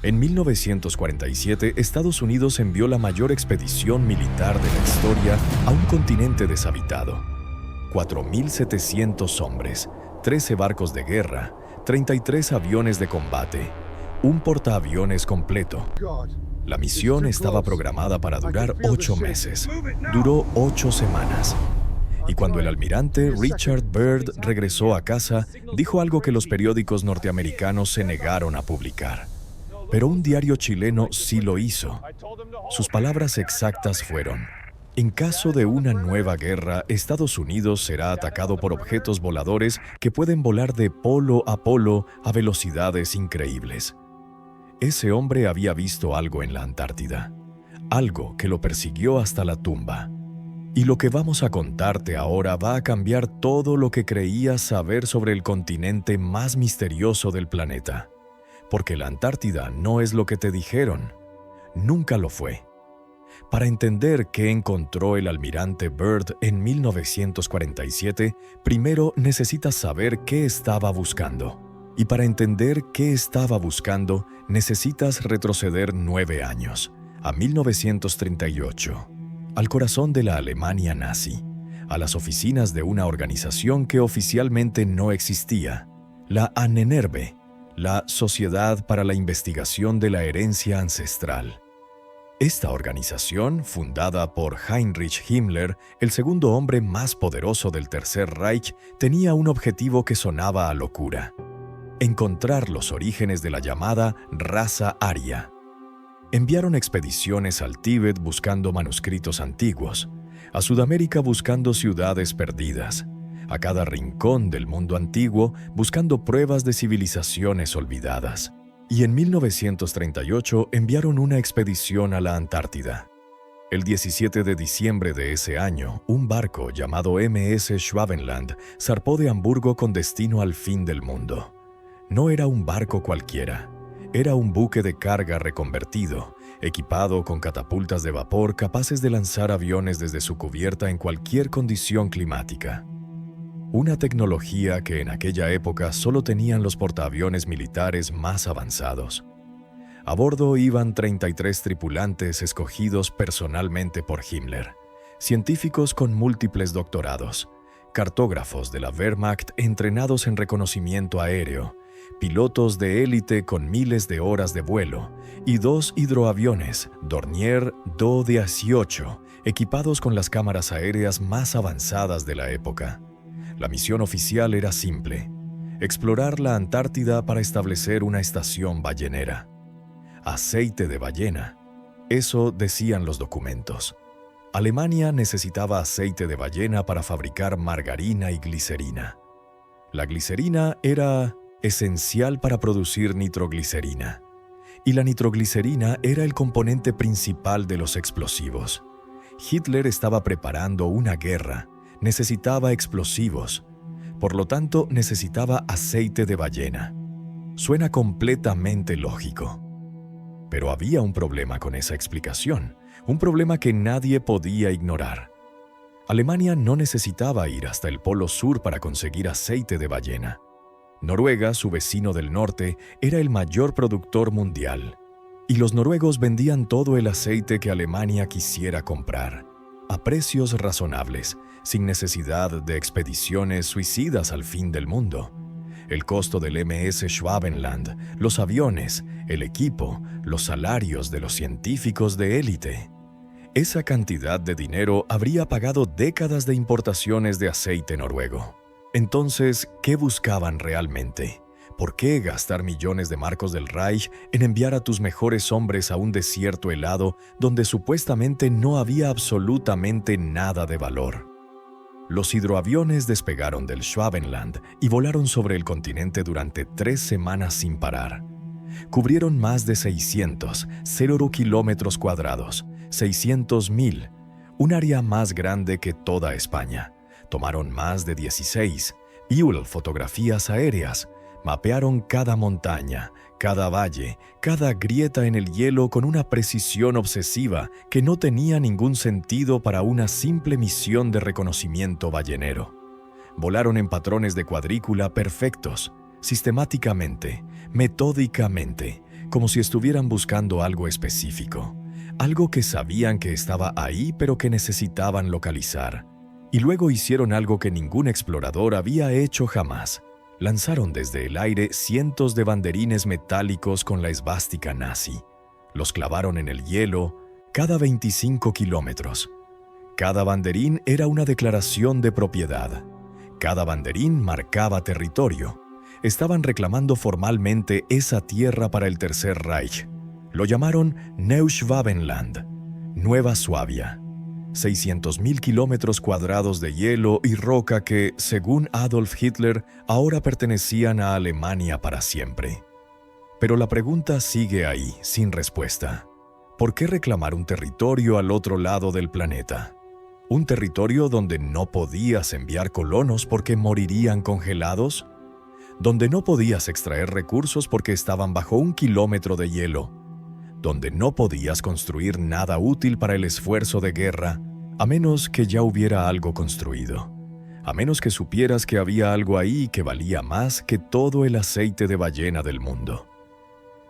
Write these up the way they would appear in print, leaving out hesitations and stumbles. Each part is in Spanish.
En 1947, Estados Unidos envió la mayor expedición militar de la historia a un continente deshabitado. 4.700 hombres, 13 barcos de guerra, 33 aviones de combate, un portaaviones completo. La misión estaba programada para durar 8 meses. Duró 8 semanas. Y cuando el almirante Richard Byrd regresó a casa, dijo algo que los periódicos norteamericanos se negaron a publicar. Pero un diario chileno sí lo hizo. Sus palabras exactas fueron: en caso de una nueva guerra, Estados Unidos será atacado por objetos voladores que pueden volar de polo a velocidades increíbles. Ese hombre había visto algo en la Antártida, algo que lo persiguió hasta la tumba. Y lo que vamos a contarte ahora va a cambiar todo lo que creías saber sobre el continente más misterioso del planeta. Porque la Antártida no es lo que te dijeron. Nunca lo fue. Para entender qué encontró el almirante Byrd en 1947, primero necesitas saber qué estaba buscando. Y para entender qué estaba buscando, necesitas retroceder 9 años, a 1938, al corazón de la Alemania nazi, a las oficinas de una organización que oficialmente no existía, la Ahnenerbe, la Sociedad para la Investigación de la Herencia Ancestral. Esta organización, fundada por Heinrich Himmler, el segundo hombre más poderoso del Tercer Reich, tenía un objetivo que sonaba a locura: encontrar los orígenes de la llamada raza aria. Enviaron expediciones al Tíbet buscando manuscritos antiguos, a Sudamérica buscando ciudades perdidas, a cada rincón del mundo antiguo buscando pruebas de civilizaciones olvidadas. Y en 1938 enviaron una expedición a la Antártida. El 17 de diciembre de ese año, un barco llamado MS Schwabenland zarpó de Hamburgo con destino al fin del mundo. No era un barco cualquiera. Era un buque de carga reconvertido, equipado con catapultas de vapor capaces de lanzar aviones desde su cubierta en cualquier condición climática. Una tecnología que en aquella época solo tenían los portaaviones militares más avanzados. A bordo iban 33 tripulantes escogidos personalmente por Himmler, científicos con múltiples doctorados, cartógrafos de la Wehrmacht entrenados en reconocimiento aéreo, pilotos de élite con miles de horas de vuelo y 2 hidroaviones Dornier Do-18 equipados con las cámaras aéreas más avanzadas de la época. La misión oficial era simple: explorar la Antártida para establecer una estación ballenera. Aceite de ballena. Eso decían los documentos. Alemania necesitaba aceite de ballena para fabricar margarina y glicerina. La glicerina era esencial para producir nitroglicerina. Y la nitroglicerina era el componente principal de los explosivos. Hitler estaba preparando una guerra. Necesitaba explosivos. Por lo tanto, necesitaba aceite de ballena. Suena completamente lógico. Pero había un problema con esa explicación, un problema que nadie podía ignorar. Alemania no necesitaba ir hasta el Polo Sur para conseguir aceite de ballena. Noruega, su vecino del norte, era el mayor productor mundial. Y los noruegos vendían todo el aceite que Alemania quisiera comprar, a precios razonables, sin necesidad de expediciones suicidas al fin del mundo. El costo del MS Schwabenland, los aviones, el equipo, los salarios de los científicos de élite. Esa cantidad de dinero habría pagado décadas de importaciones de aceite noruego. Entonces, ¿qué buscaban realmente? ¿Por qué gastar millones de marcos del Reich en enviar a tus mejores hombres a un desierto helado donde supuestamente no había absolutamente nada de valor? Los hidroaviones despegaron del Schwabenland y volaron sobre el continente durante 3 semanas sin parar. Cubrieron más de 0 kilómetros cuadrados, 600.000, un área más grande que toda España. Tomaron más de 16, fotografías aéreas, mapearon cada montaña, cada valle, cada grieta en el hielo con una precisión obsesiva que no tenía ningún sentido para una simple misión de reconocimiento ballenero. Volaron en patrones de cuadrícula perfectos, sistemáticamente, metódicamente, como si estuvieran buscando algo específico, algo que sabían que estaba ahí pero que necesitaban localizar. Y luego hicieron algo que ningún explorador había hecho jamás. Lanzaron desde el aire cientos de banderines metálicos con la esvástica nazi. Los clavaron en el hielo cada 25 kilómetros. Cada banderín era una declaración de propiedad. Cada banderín marcaba territorio. Estaban reclamando formalmente esa tierra para el Tercer Reich. Lo llamaron Neuschwabenland, Nueva Suabia. 600.000 kilómetros cuadrados de hielo y roca que, según Adolf Hitler, ahora pertenecían a Alemania para siempre. Pero la pregunta sigue ahí, sin respuesta. ¿Por qué reclamar un territorio al otro lado del planeta? ¿Un territorio donde no podías enviar colonos porque morirían congelados? ¿Donde no podías extraer recursos porque estaban bajo 1 kilómetro de hielo? ¿Donde no podías construir nada útil para el esfuerzo de guerra, a menos que ya hubiera algo construido? A menos que supieras que había algo ahí que valía más que todo el aceite de ballena del mundo.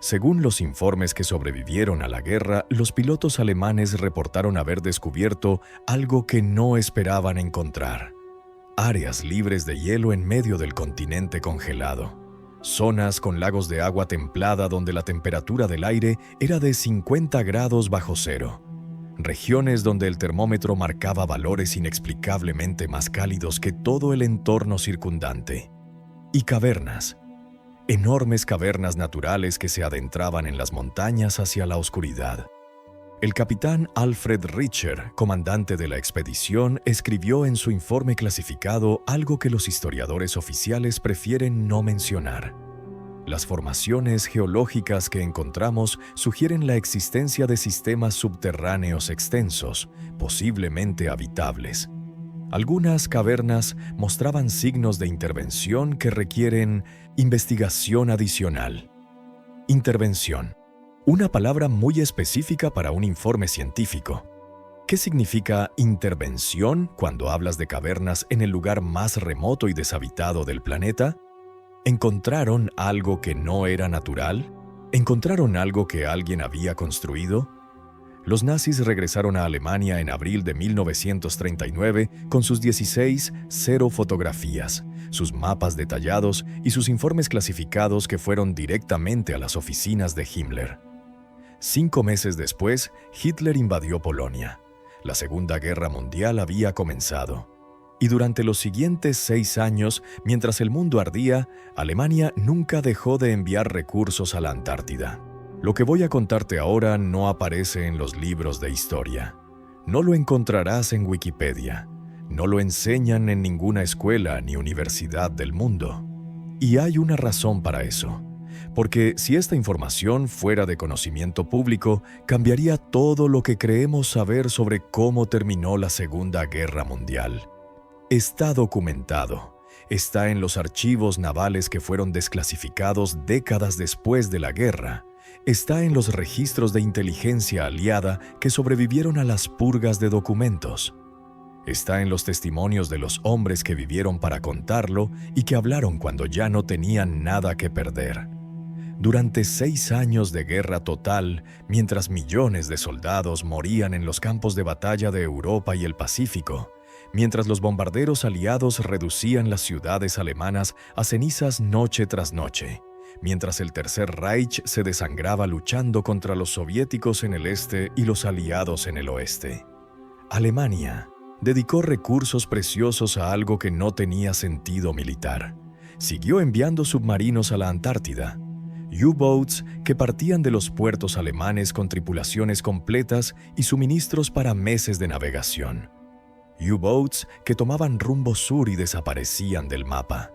Según los informes que sobrevivieron a la guerra, los pilotos alemanes reportaron haber descubierto algo que no esperaban encontrar. Áreas libres de hielo en medio del continente congelado. Zonas con lagos de agua templada donde la temperatura del aire era de 50 grados bajo cero. Regiones donde el termómetro marcaba valores inexplicablemente más cálidos que todo el entorno circundante. Y cavernas. Enormes cavernas naturales que se adentraban en las montañas hacia la oscuridad. El capitán Alfred Richer, comandante de la expedición, escribió en su informe clasificado algo que los historiadores oficiales prefieren no mencionar. Las formaciones geológicas que encontramos sugieren la existencia de sistemas subterráneos extensos, posiblemente habitables. Algunas cavernas mostraban signos de intervención que requieren investigación adicional. Intervención. Una palabra muy específica para un informe científico. ¿Qué significa intervención cuando hablas de cavernas en el lugar más remoto y deshabitado del planeta? ¿Encontraron algo que no era natural? ¿Encontraron algo que alguien había construido? Los nazis regresaron a Alemania en abril de 1939 con sus 16 fotografías, sus mapas detallados y sus informes clasificados que fueron directamente a las oficinas de Himmler. 5 meses después, Hitler invadió Polonia. La Segunda Guerra Mundial había comenzado. Y durante los siguientes 6 años, mientras el mundo ardía, Alemania nunca dejó de enviar recursos a la Antártida. Lo que voy a contarte ahora no aparece en los libros de historia. No lo encontrarás en Wikipedia. No lo enseñan en ninguna escuela ni universidad del mundo. Y hay una razón para eso. Porque si esta información fuera de conocimiento público, cambiaría todo lo que creemos saber sobre cómo terminó la Segunda Guerra Mundial. Está documentado. Está en los archivos navales que fueron desclasificados décadas después de la guerra. Está en los registros de inteligencia aliada que sobrevivieron a las purgas de documentos. Está en los testimonios de los hombres que vivieron para contarlo y que hablaron cuando ya no tenían nada que perder. Durante 6 años de guerra total, mientras millones de soldados morían en los campos de batalla de Europa y el Pacífico, mientras los bombarderos aliados reducían las ciudades alemanas a cenizas noche tras noche, mientras el Tercer Reich se desangraba luchando contra los soviéticos en el este y los aliados en el oeste. Alemania dedicó recursos preciosos a algo que no tenía sentido militar. Siguió enviando submarinos a la Antártida, U-boats que partían de los puertos alemanes con tripulaciones completas y suministros para meses de navegación. U-boats que tomaban rumbo sur y desaparecían del mapa.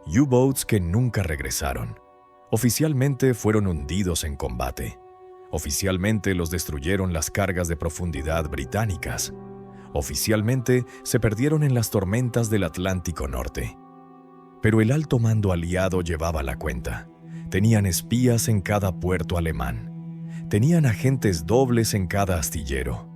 U-boats que nunca regresaron. Oficialmente fueron hundidos en combate. Oficialmente los destruyeron las cargas de profundidad británicas. Oficialmente se perdieron en las tormentas del Atlántico Norte. Pero el alto mando aliado llevaba la cuenta. Tenían espías en cada puerto alemán. Tenían agentes dobles en cada astillero.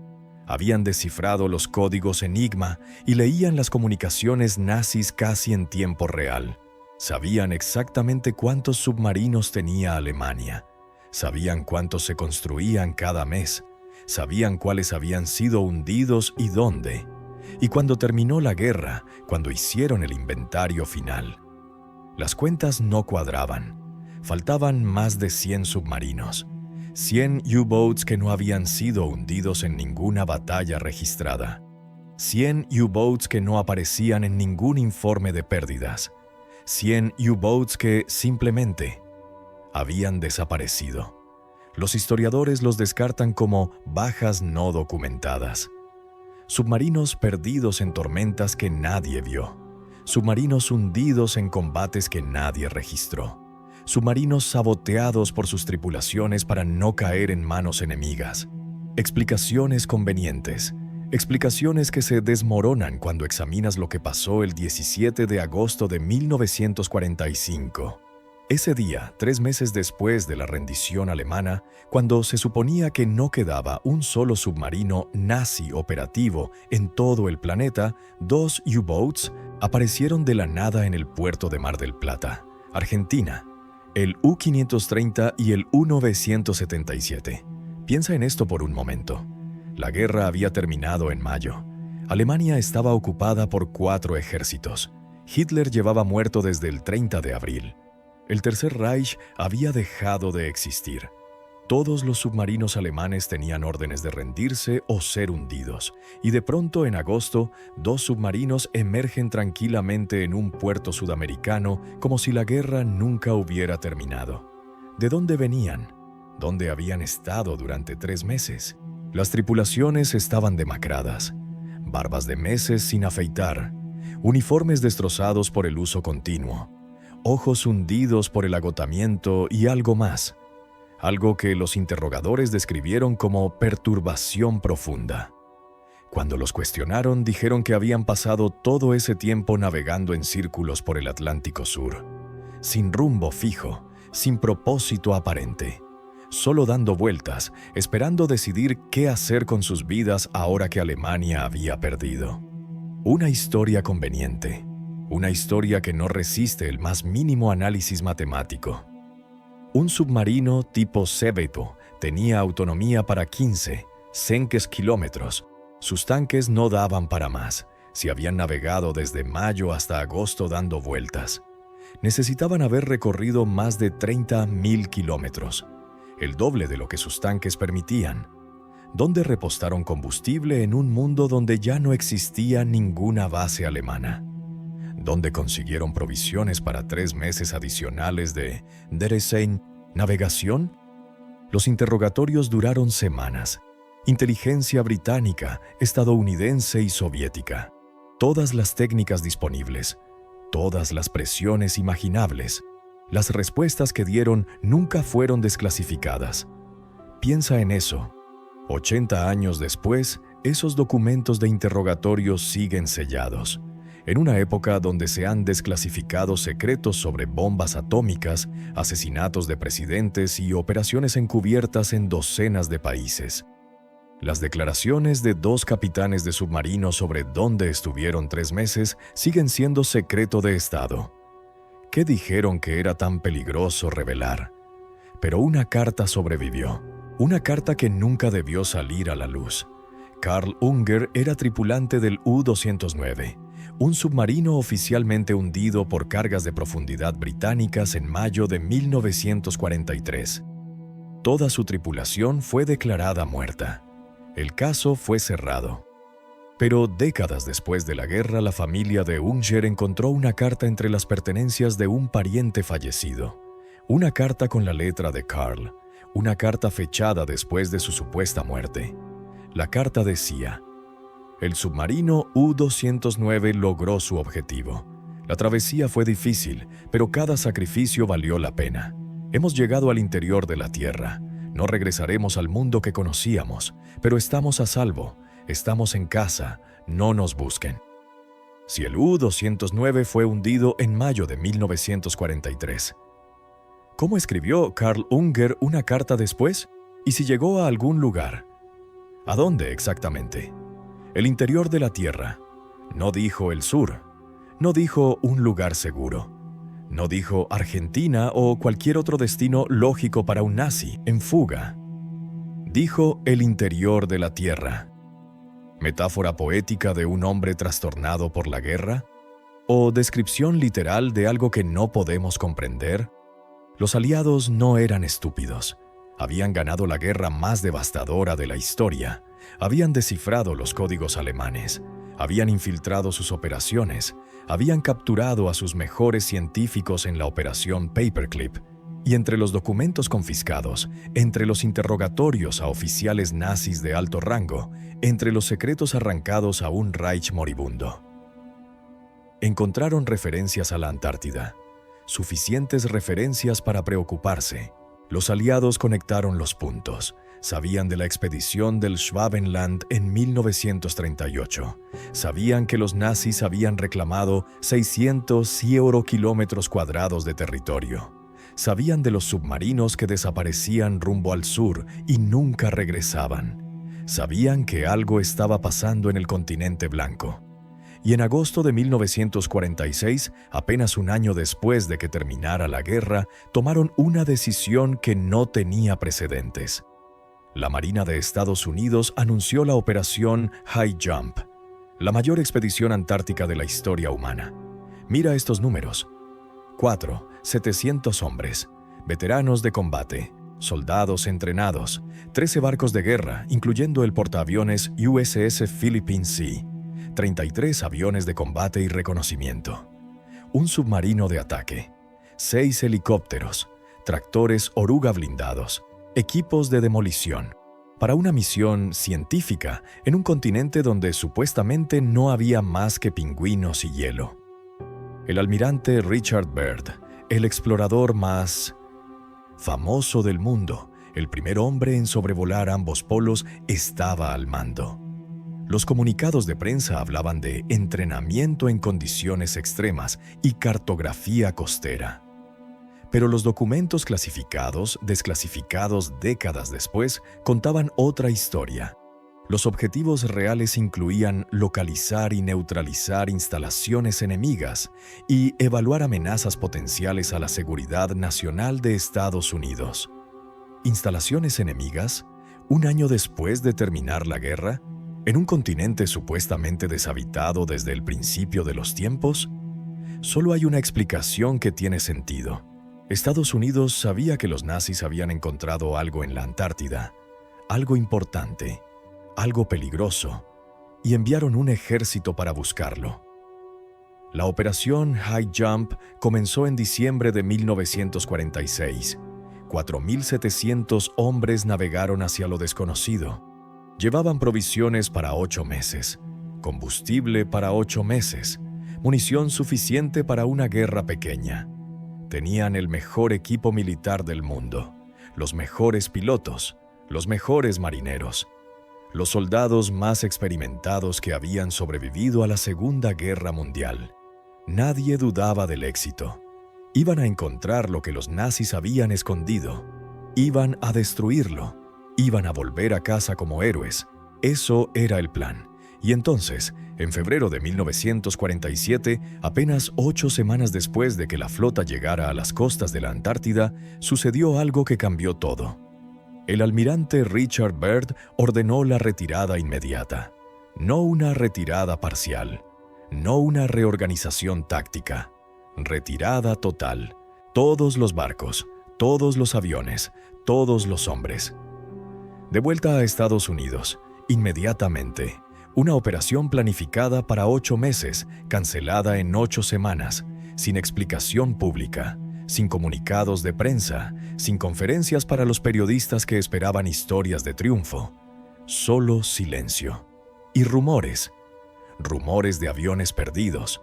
Habían descifrado los códigos Enigma y leían las comunicaciones nazis casi en tiempo real. Sabían exactamente cuántos submarinos tenía Alemania. Sabían cuántos se construían cada mes. Sabían cuáles habían sido hundidos y dónde. Y cuando terminó la guerra, cuando hicieron el inventario final, las cuentas no cuadraban. Faltaban más de 100 submarinos. 100 U-boats que no habían sido hundidos en ninguna batalla registrada. 100 U-boats que no aparecían en ningún informe de pérdidas. 100 U-boats que simplemente habían desaparecido. Los historiadores los descartan como bajas no documentadas. Submarinos perdidos en tormentas que nadie vio. Submarinos hundidos en combates que nadie registró. Submarinos saboteados por sus tripulaciones para no caer en manos enemigas. Explicaciones convenientes. Explicaciones que se desmoronan cuando examinas lo que pasó el 17 de agosto de 1945. Ese día, 3 meses después de la rendición alemana, cuando se suponía que no quedaba un solo submarino nazi operativo en todo el planeta, 2 U-boats aparecieron de la nada en el puerto de Mar del Plata, Argentina, el U-530 y el U-977. Piensa en esto por un momento. La guerra había terminado en mayo. Alemania estaba ocupada por 4 ejércitos. Hitler llevaba muerto desde el 30 de abril. El Tercer Reich había dejado de existir. Todos los submarinos alemanes tenían órdenes de rendirse o ser hundidos, y de pronto en agosto, 2 submarinos emergen tranquilamente en un puerto sudamericano como si la guerra nunca hubiera terminado. ¿De dónde venían? ¿Dónde habían estado durante 3 meses? Las tripulaciones estaban demacradas, barbas de meses sin afeitar, uniformes destrozados por el uso continuo, ojos hundidos por el agotamiento y algo más, algo que los interrogadores describieron como perturbación profunda. Cuando los cuestionaron, dijeron que habían pasado todo ese tiempo navegando en círculos por el Atlántico Sur, sin rumbo fijo, sin propósito aparente, solo dando vueltas, esperando decidir qué hacer con sus vidas ahora que Alemania había perdido. Una historia conveniente. Una historia que no resiste el más mínimo análisis matemático. Un submarino tipo Sebeto tenía autonomía para 15 kilómetros. Sus tanques no daban para más, si habían navegado desde mayo hasta agosto dando vueltas. Necesitaban haber recorrido más de 30.000 kilómetros, el doble de lo que sus tanques permitían, donde repostaron combustible en un mundo donde ya no existía ninguna base alemana, donde consiguieron provisiones para 3 meses adicionales de navegación. Los interrogatorios duraron semanas. Inteligencia británica, estadounidense y soviética. Todas las técnicas disponibles, todas las presiones imaginables. Las respuestas que dieron nunca fueron desclasificadas. Piensa en eso. 80 años después, esos documentos de interrogatorio siguen sellados. En una época donde se han desclasificado secretos sobre bombas atómicas, asesinatos de presidentes y operaciones encubiertas en docenas de países. Las declaraciones de 2 capitanes de submarinos sobre dónde estuvieron 3 meses siguen siendo secreto de Estado. ¿Qué dijeron que era tan peligroso revelar? Pero una carta sobrevivió, una carta que nunca debió salir a la luz. Karl Unger era tripulante del U-209, un submarino oficialmente hundido por cargas de profundidad británicas en mayo de 1943. Toda su tripulación fue declarada muerta. El caso fue cerrado. Pero décadas después de la guerra, la familia de Unger encontró una carta entre las pertenencias de un pariente fallecido. Una carta con la letra de Karl, una carta fechada después de su supuesta muerte. La carta decía: el submarino U-209 logró su objetivo. La travesía fue difícil, pero cada sacrificio valió la pena. Hemos llegado al interior de la Tierra. No regresaremos al mundo que conocíamos, pero estamos a salvo. Estamos en casa, no nos busquen. Si el U-209 fue hundido en mayo de 1943, ¿cómo escribió Karl Unger una carta después? ¿Y si llegó a algún lugar? ¿A dónde exactamente? El interior de la Tierra. No dijo el sur. No dijo un lugar seguro. No dijo Argentina o cualquier otro destino lógico para un nazi en fuga. Dijo el interior de la Tierra. ¿Metáfora poética de un hombre trastornado por la guerra? ¿O descripción literal de algo que no podemos comprender? Los aliados no eran estúpidos. Habían ganado la guerra más devastadora de la historia. Habían descifrado los códigos alemanes. Habían infiltrado sus operaciones. Habían capturado a sus mejores científicos en la operación Paperclip. Y entre los documentos confiscados, entre los interrogatorios a oficiales nazis de alto rango, entre los secretos arrancados a un Reich moribundo, encontraron referencias a la Antártida. Suficientes referencias para preocuparse. Los aliados conectaron los puntos. Sabían de la expedición del Schwabenland en 1938. Sabían que los nazis habían reclamado 600 kilómetros cuadrados de territorio. Sabían de los submarinos que desaparecían rumbo al sur y nunca regresaban. Sabían que algo estaba pasando en el continente blanco. Y en agosto de 1946, apenas un año después de que terminara la guerra, tomaron una decisión que no tenía precedentes. La Marina de Estados Unidos anunció la operación High Jump, la mayor expedición antártica de la historia humana. Mira estos números. 700 hombres, veteranos de combate, soldados entrenados, 13 barcos de guerra, incluyendo el portaaviones USS Philippine Sea, 33 aviones de combate y reconocimiento, un submarino de ataque, 6 helicópteros, tractores oruga blindados, equipos de demolición, para una misión científica en un continente donde supuestamente no había más que pingüinos y hielo. El almirante Richard Byrd, el explorador más famoso del mundo, el primer hombre en sobrevolar ambos polos, estaba al mando. Los comunicados de prensa hablaban de entrenamiento en condiciones extremas y cartografía costera. Pero los documentos clasificados, desclasificados décadas después, contaban otra historia. Los objetivos reales incluían localizar y neutralizar instalaciones enemigas y evaluar amenazas potenciales a la seguridad nacional de Estados Unidos. ¿Instalaciones enemigas? ¿Un año después de terminar la guerra? ¿En un continente supuestamente deshabitado desde el principio de los tiempos? Solo hay una explicación que tiene sentido. Estados Unidos sabía que los nazis habían encontrado algo en la Antártida, algo importante, algo peligroso, y enviaron un ejército para buscarlo. La operación High Jump comenzó en diciembre de 1946. 4.700 hombres navegaron hacia lo desconocido. Llevaban provisiones para 8 meses, combustible para 8 meses, munición suficiente para una guerra pequeña. Tenían el mejor equipo militar del mundo, los mejores pilotos, los mejores marineros, los soldados más experimentados que habían sobrevivido a la Segunda Guerra Mundial. Nadie dudaba del éxito. Iban a encontrar lo que los nazis habían escondido. Iban a destruirlo. Iban a volver a casa como héroes. Eso era el plan. Y entonces, en febrero de 1947, apenas 8 semanas después de que la flota llegara a las costas de la Antártida, sucedió algo que cambió todo. El almirante Richard Byrd ordenó la retirada inmediata. No una retirada parcial. No una reorganización táctica. Retirada total. Todos los barcos, todos los aviones, todos los hombres. De vuelta a Estados Unidos, inmediatamente. Una operación planificada para 8 meses, cancelada en 8 semanas, sin explicación pública, sin comunicados de prensa, sin conferencias para los periodistas que esperaban historias de triunfo. Solo silencio. Y rumores. Rumores de aviones perdidos.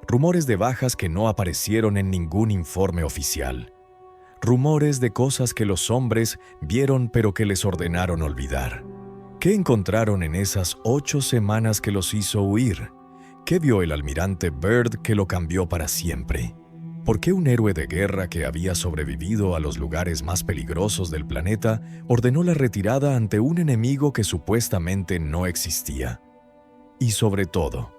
Rumores de bajas que no aparecieron en ningún informe oficial. Rumores de cosas que los hombres vieron pero que les ordenaron olvidar. ¿Qué encontraron en esas 8 semanas que los hizo huir? ¿Qué vio el almirante Byrd que lo cambió para siempre? ¿Por qué un héroe de guerra que había sobrevivido a los lugares más peligrosos del planeta ordenó la retirada ante un enemigo que supuestamente no existía? Y sobre todo,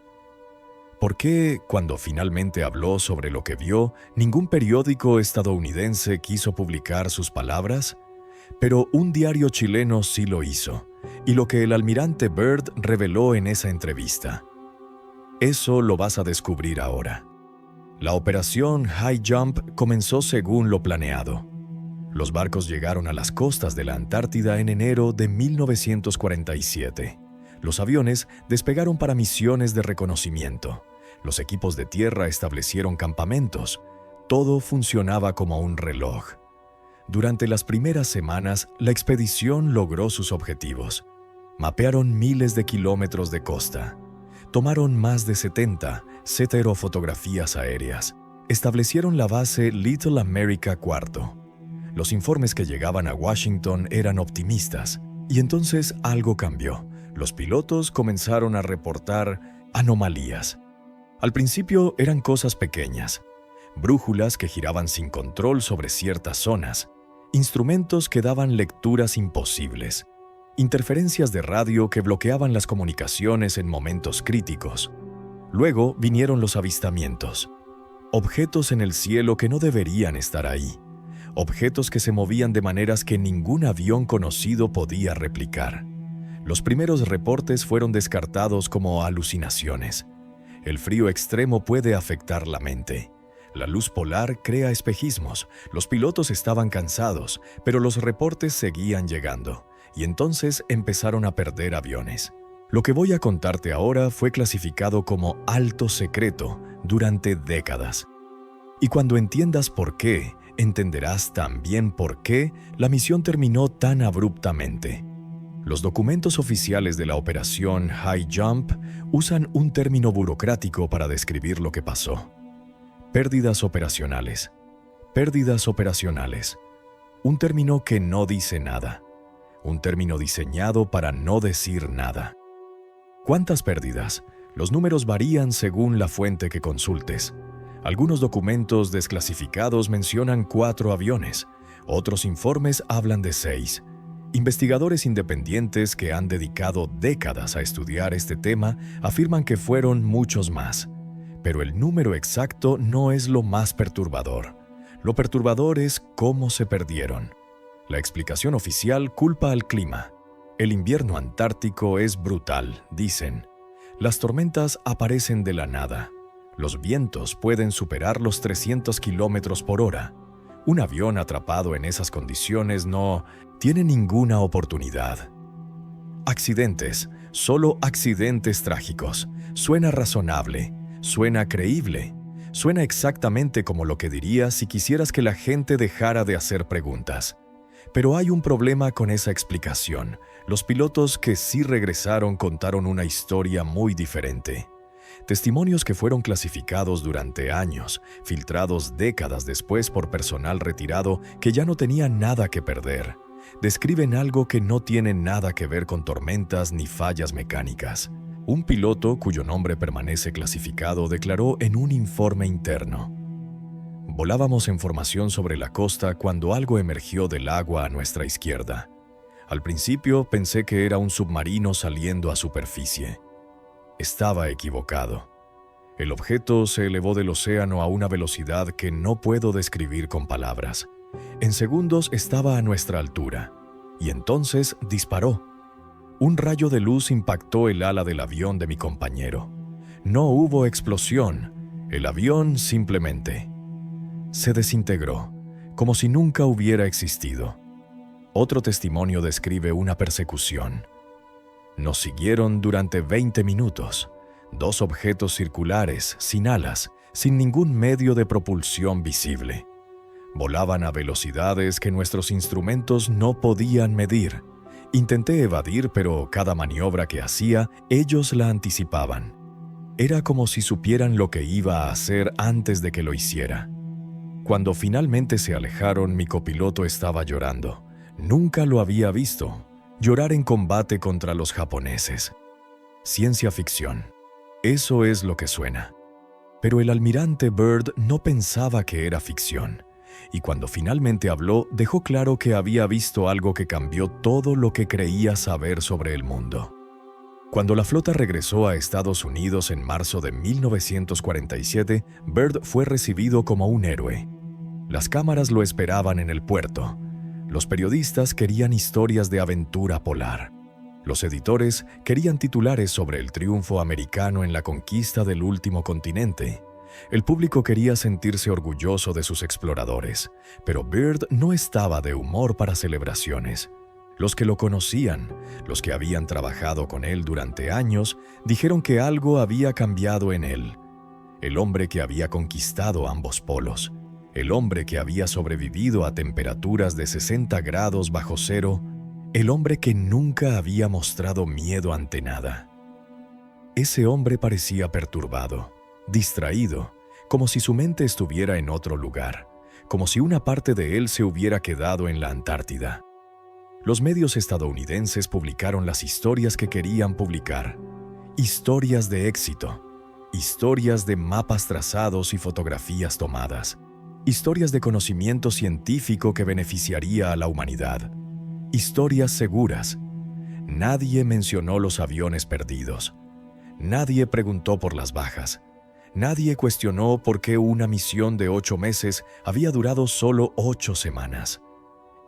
¿Por qué, cuando finalmente habló sobre lo que vio, ningún periódico estadounidense quiso publicar sus palabras? Pero un diario chileno sí lo hizo, y lo que el almirante Byrd reveló en esa entrevista. Eso lo vas a descubrir ahora. La operación High Jump comenzó según lo planeado. Los barcos llegaron a las costas de la Antártida en enero de 1947. Los aviones despegaron para misiones de reconocimiento. Los equipos de tierra establecieron campamentos. Todo funcionaba como un reloj. Durante las primeras semanas, la expedición logró sus objetivos. Mapearon miles de kilómetros de costa. Tomaron más de 70 ceterofotografías aéreas. Establecieron la base Little America IV. Los informes que llegaban a Washington eran optimistas. Y entonces algo cambió. Los pilotos comenzaron a reportar anomalías. Al principio eran cosas pequeñas. Brújulas que giraban sin control sobre ciertas zonas. Instrumentos que daban lecturas imposibles. Interferencias de radio que bloqueaban las comunicaciones en momentos críticos. Luego vinieron los avistamientos. Objetos en el cielo que no deberían estar ahí. Objetos que se movían de maneras que ningún avión conocido podía replicar. Los primeros reportes fueron descartados como alucinaciones. El frío extremo puede afectar la mente. La luz polar crea espejismos. Los pilotos estaban cansados, pero los reportes seguían llegando, y entonces empezaron a perder aviones. Lo que voy a contarte ahora fue clasificado como alto secreto durante décadas. Y cuando entiendas por qué, entenderás también por qué la misión terminó tan abruptamente. Los documentos oficiales de la operación High Jump usan un término burocrático para describir lo que pasó. Pérdidas operacionales. Pérdidas operacionales. Un término que no dice nada. Un término diseñado para no decir nada. ¿Cuántas pérdidas? Los números varían según la fuente que consultes. Algunos documentos desclasificados mencionan 4 aviones. Otros informes hablan de 6. Investigadores independientes que han dedicado décadas a estudiar este tema afirman que fueron muchos más. Pero el número exacto no es lo más perturbador. Lo perturbador es cómo se perdieron. La explicación oficial culpa al clima. El invierno antártico es brutal, dicen. Las tormentas aparecen de la nada. Los vientos pueden superar los 300 kilómetros por hora. Un avión atrapado en esas condiciones no tiene ninguna oportunidad. Accidentes, solo accidentes trágicos. Suena razonable, suena creíble, suena exactamente como lo que dirías si quisieras que la gente dejara de hacer preguntas. Pero hay un problema con esa explicación. Los pilotos que sí regresaron contaron una historia muy diferente. Testimonios que fueron clasificados durante años, filtrados décadas después por personal retirado que ya no tenía nada que perder, describen algo que no tiene nada que ver con tormentas ni fallas mecánicas. Un piloto, cuyo nombre permanece clasificado, declaró en un informe interno: volábamos en formación sobre la costa cuando algo emergió del agua a nuestra izquierda. Al principio pensé que era un submarino saliendo a superficie. Estaba equivocado. El objeto se elevó del océano a una velocidad que no puedo describir con palabras. En segundos estaba a nuestra altura, y entonces disparó. Un rayo de luz impactó el ala del avión de mi compañero. No hubo explosión. El avión simplemente se desintegró, como si nunca hubiera existido. Otro testimonio describe una persecución. Nos siguieron durante 20 minutos. 2 objetos circulares, sin alas, sin ningún medio de propulsión visible. Volaban a velocidades que nuestros instrumentos no podían medir. Intenté evadir, pero cada maniobra que hacía, ellos la anticipaban. Era como si supieran lo que iba a hacer antes de que lo hiciera. Cuando finalmente se alejaron, mi copiloto estaba llorando. Nunca lo había visto. Llorar en combate contra los japoneses. Ciencia ficción. Eso es lo que suena. Pero el almirante Byrd no pensaba que era ficción. Y cuando finalmente habló, dejó claro que había visto algo que cambió todo lo que creía saber sobre el mundo. Cuando la flota regresó a Estados Unidos en marzo de 1947, Byrd fue recibido como un héroe. Las cámaras lo esperaban en el puerto. Los periodistas querían historias de aventura polar. Los editores querían titulares sobre el triunfo americano en la conquista del último continente. El público quería sentirse orgulloso de sus exploradores, pero Byrd no estaba de humor para celebraciones. Los que lo conocían, los que habían trabajado con él durante años, dijeron que algo había cambiado en él. El hombre que había conquistado ambos polos, el hombre que había sobrevivido a temperaturas de 60 grados bajo cero, el hombre que nunca había mostrado miedo ante nada. Ese hombre parecía perturbado, distraído, como si su mente estuviera en otro lugar, como si una parte de él se hubiera quedado en la Antártida. Los medios estadounidenses publicaron las historias que querían publicar. Historias de éxito, historias de mapas trazados y fotografías tomadas, historias de conocimiento científico que beneficiaría a la humanidad, historias seguras. Nadie mencionó los aviones perdidos. Nadie preguntó por las bajas. Nadie cuestionó por qué una misión de 8 meses había durado solo 8 semanas.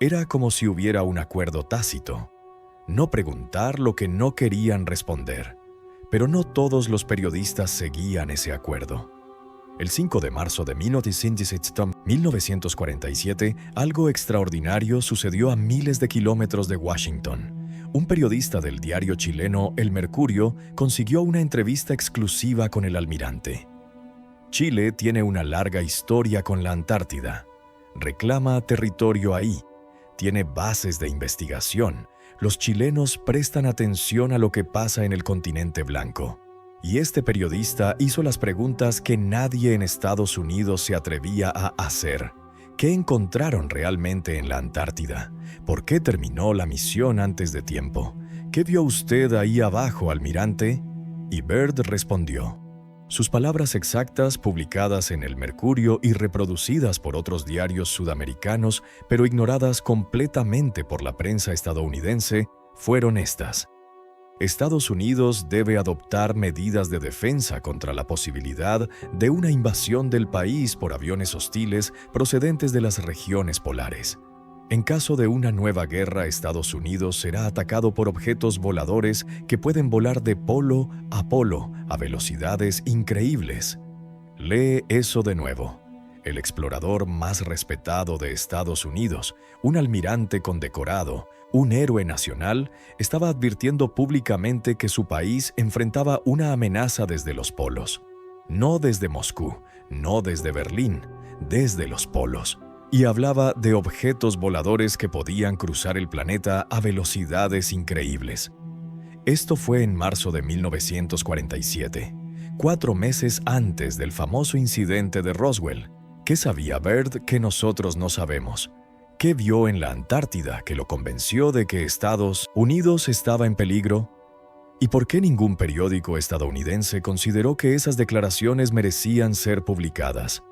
Era como si hubiera un acuerdo tácito. No preguntar lo que no querían responder. Pero no todos los periodistas seguían ese acuerdo. El 5 de marzo de 1947, algo extraordinario sucedió a miles de kilómetros de Washington. Un periodista del diario chileno El Mercurio consiguió una entrevista exclusiva con el almirante. Chile tiene una larga historia con la Antártida. Reclama territorio ahí. Tiene bases de investigación. Los chilenos prestan atención a lo que pasa en el continente blanco. Y este periodista hizo las preguntas que nadie en Estados Unidos se atrevía a hacer. ¿Qué encontraron realmente en la Antártida? ¿Por qué terminó la misión antes de tiempo? ¿Qué vio usted ahí abajo, almirante? Y Byrd respondió. Sus palabras exactas, publicadas en El Mercurio y reproducidas por otros diarios sudamericanos, pero ignoradas completamente por la prensa estadounidense, fueron estas. Estados Unidos debe adoptar medidas de defensa contra la posibilidad de una invasión del país por aviones hostiles procedentes de las regiones polares. En caso de una nueva guerra, Estados Unidos será atacado por objetos voladores que pueden volar de polo a velocidades increíbles. Lee eso de nuevo. El explorador más respetado de Estados Unidos, un almirante condecorado, un héroe nacional, estaba advirtiendo públicamente que su país enfrentaba una amenaza desde los polos. No desde Moscú, no desde Berlín, desde los polos. Y hablaba de objetos voladores que podían cruzar el planeta a velocidades increíbles. Esto fue en marzo de 1947, 4 meses antes del famoso incidente de Roswell. ¿Qué sabía Byrd que nosotros no sabemos? ¿Qué vio en la Antártida que lo convenció de que Estados Unidos estaba en peligro? ¿Y por qué ningún periódico estadounidense consideró que esas declaraciones merecían ser publicadas?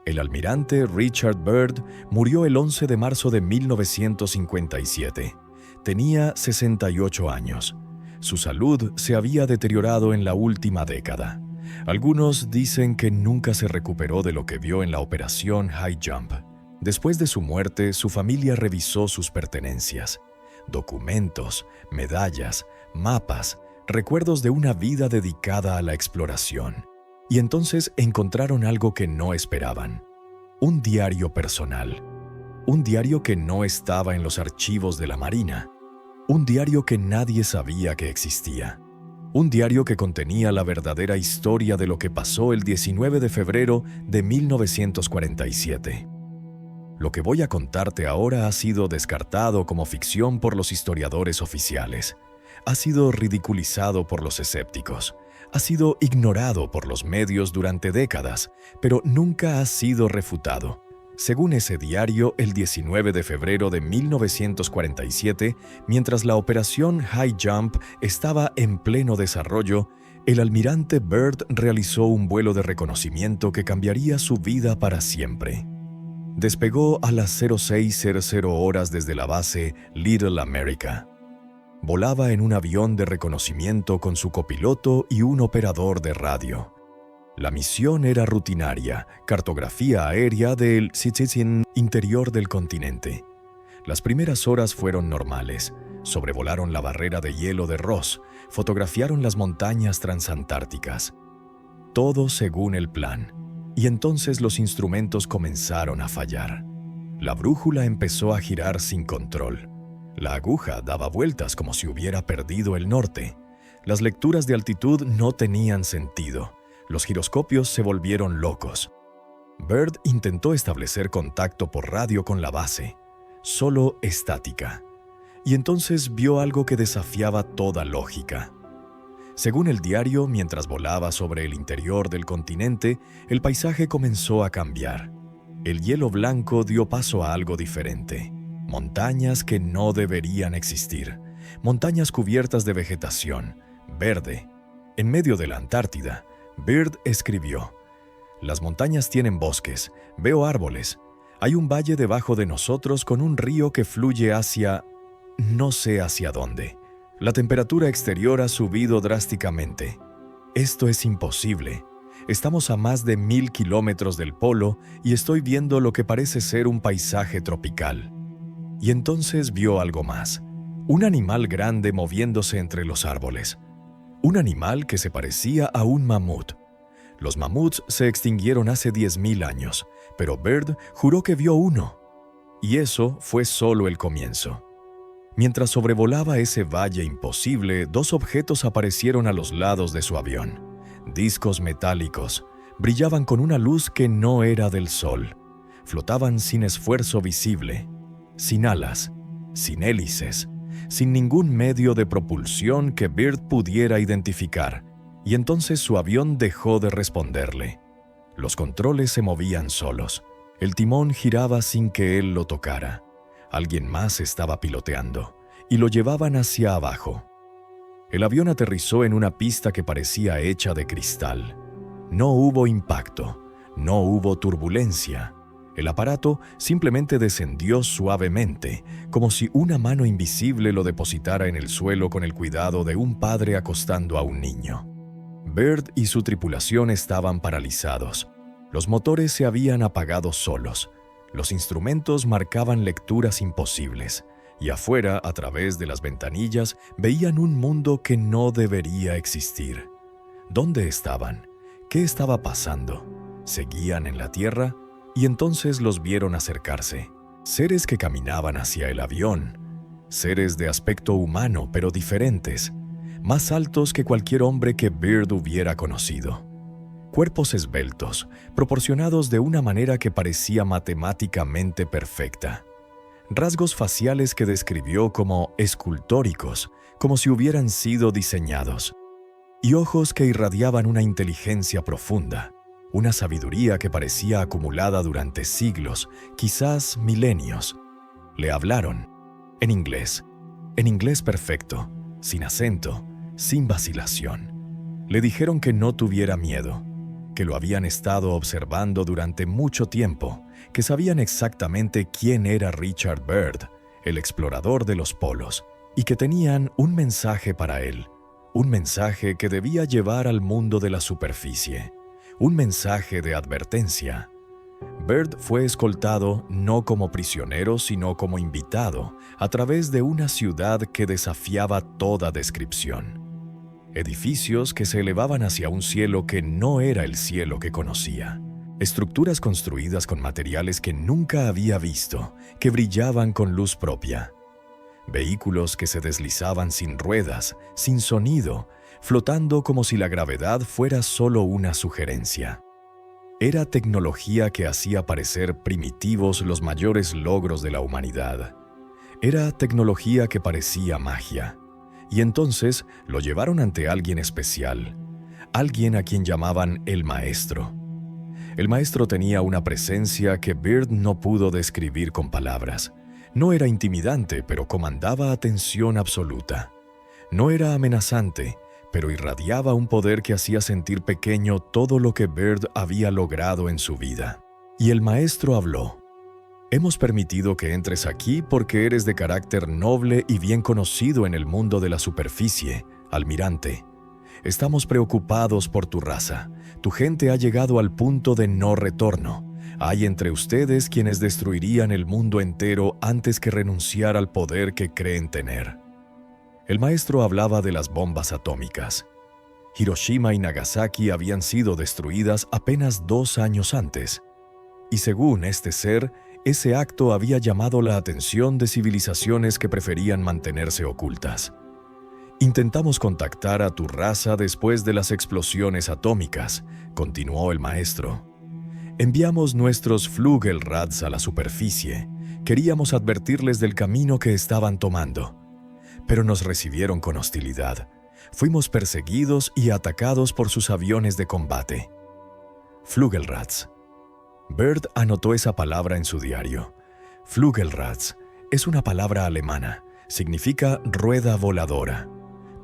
El almirante Richard Byrd murió el 11 de marzo de 1957. Tenía 68 años. Su salud se había deteriorado en la última década. Algunos dicen que nunca se recuperó de lo que vio en la operación High Jump. Después de su muerte, su familia revisó sus pertenencias. Documentos, medallas, mapas, recuerdos de una vida dedicada a la exploración. Y entonces encontraron algo que no esperaban. Un diario personal. Un diario que no estaba en los archivos de la Marina. Un diario que nadie sabía que existía. Un diario que contenía la verdadera historia de lo que pasó el 19 de febrero de 1947. Lo que voy a contarte ahora ha sido descartado como ficción por los historiadores oficiales. Ha sido ridiculizado por los escépticos. Ha sido ignorado por los medios durante décadas, pero nunca ha sido refutado. Según ese diario, el 19 de febrero de 1947, mientras la operación High Jump estaba en pleno desarrollo, el almirante Byrd realizó un vuelo de reconocimiento que cambiaría su vida para siempre. Despegó a las 06:00 horas desde la base Little America. Volaba en un avión de reconocimiento con su copiloto y un operador de radio. La misión era rutinaria, cartografía aérea del interior del continente. Las primeras horas fueron normales. Sobrevolaron la barrera de hielo de Ross, fotografiaron las montañas transantárticas. Todo según el plan. Y entonces los instrumentos comenzaron a fallar. La brújula empezó a girar sin control. La aguja daba vueltas como si hubiera perdido el norte. Las lecturas de altitud no tenían sentido. Los giroscopios se volvieron locos. Byrd intentó establecer contacto por radio con la base, solo estática. Y entonces vio algo que desafiaba toda lógica. Según el diario, mientras volaba sobre el interior del continente, el paisaje comenzó a cambiar. El hielo blanco dio paso a algo diferente. Montañas que no deberían existir. Montañas cubiertas de vegetación, verde. En medio de la Antártida, Byrd escribió: «Las montañas tienen bosques, veo árboles. Hay un valle debajo de nosotros con un río que fluye hacia... no sé hacia dónde. La temperatura exterior ha subido drásticamente. Esto es imposible. Estamos a más de 1000 kilómetros del polo y estoy viendo lo que parece ser un paisaje tropical». Y entonces vio algo más. Un animal grande moviéndose entre los árboles. Un animal que se parecía a un mamut. Los mamuts se extinguieron hace 10.000 años, pero Byrd juró que vio uno. Y eso fue solo el comienzo. Mientras sobrevolaba ese valle imposible, dos objetos aparecieron a los lados de su avión. Discos metálicos. Brillaban con una luz que no era del sol. Flotaban sin esfuerzo visible. Sin alas. Sin hélices. Sin ningún medio de propulsión que Byrd pudiera identificar. Y entonces su avión dejó de responderle. Los controles se movían solos. El timón giraba sin que él lo tocara. Alguien más estaba piloteando, y lo llevaban hacia abajo. El avión aterrizó en una pista que parecía hecha de cristal. No hubo impacto, no hubo turbulencia. El aparato simplemente descendió suavemente, como si una mano invisible lo depositara en el suelo con el cuidado de un padre acostando a un niño. Byrd y su tripulación estaban paralizados. Los motores se habían apagado solos. Los instrumentos marcaban lecturas imposibles, y afuera, a través de las ventanillas, veían un mundo que no debería existir. ¿Dónde estaban? ¿Qué estaba pasando? ¿Seguían en la Tierra? Y entonces los vieron acercarse. Seres que caminaban hacia el avión. Seres de aspecto humano, pero diferentes. Más altos que cualquier hombre que Byrd hubiera conocido. Cuerpos esbeltos, proporcionados de una manera que parecía matemáticamente perfecta. Rasgos faciales que describió como escultóricos, como si hubieran sido diseñados. Y ojos que irradiaban una inteligencia profunda, una sabiduría que parecía acumulada durante siglos, quizás milenios. Le hablaron en inglés perfecto, sin acento, sin vacilación. Le dijeron que no tuviera miedo, que lo habían estado observando durante mucho tiempo, que sabían exactamente quién era Richard Byrd, el explorador de los polos, y que tenían un mensaje para él, un mensaje que debía llevar al mundo de la superficie, un mensaje de advertencia. Byrd fue escoltado no como prisionero, sino como invitado, a través de una ciudad que desafiaba toda descripción. Edificios que se elevaban hacia un cielo que no era el cielo que conocía. Estructuras construidas con materiales que nunca había visto, que brillaban con luz propia. Vehículos que se deslizaban sin ruedas, sin sonido, flotando como si la gravedad fuera solo una sugerencia. Era tecnología que hacía parecer primitivos los mayores logros de la humanidad. Era tecnología que parecía magia. Y entonces lo llevaron ante alguien especial, alguien a quien llamaban el Maestro. El Maestro tenía una presencia que Byrd no pudo describir con palabras. No era intimidante, pero comandaba atención absoluta. No era amenazante, pero irradiaba un poder que hacía sentir pequeño todo lo que Byrd había logrado en su vida. Y el Maestro habló. Hemos permitido que entres aquí porque eres de carácter noble y bien conocido en el mundo de la superficie, almirante. Estamos preocupados por tu raza. Tu gente ha llegado al punto de no retorno. Hay entre ustedes quienes destruirían el mundo entero antes que renunciar al poder que creen tener. El maestro hablaba de las bombas atómicas. Hiroshima y Nagasaki habían sido destruidas apenas 2 años antes. Y según este ser, ese acto había llamado la atención de civilizaciones que preferían mantenerse ocultas. Intentamos contactar a tu raza después de las explosiones atómicas, continuó el maestro. Enviamos nuestros Flügelrats a la superficie. Queríamos advertirles del camino que estaban tomando. Pero nos recibieron con hostilidad. Fuimos perseguidos y atacados por sus aviones de combate. Flügelrats. Byrd anotó esa palabra en su diario. Flügelrats es una palabra alemana. Significa rueda voladora.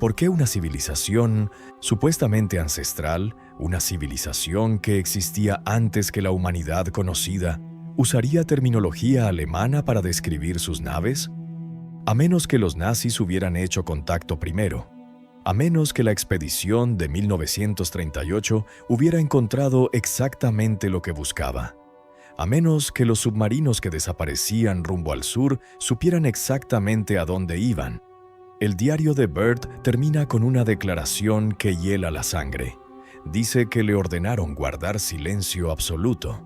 ¿Por qué una civilización supuestamente ancestral, una civilización que existía antes que la humanidad conocida, usaría terminología alemana para describir sus naves? A menos que los nazis hubieran hecho contacto primero. A menos que la expedición de 1938 hubiera encontrado exactamente lo que buscaba. A menos que los submarinos que desaparecían rumbo al sur supieran exactamente a dónde iban. El diario de Byrd termina con una declaración que hiela la sangre. Dice que le ordenaron guardar silencio absoluto.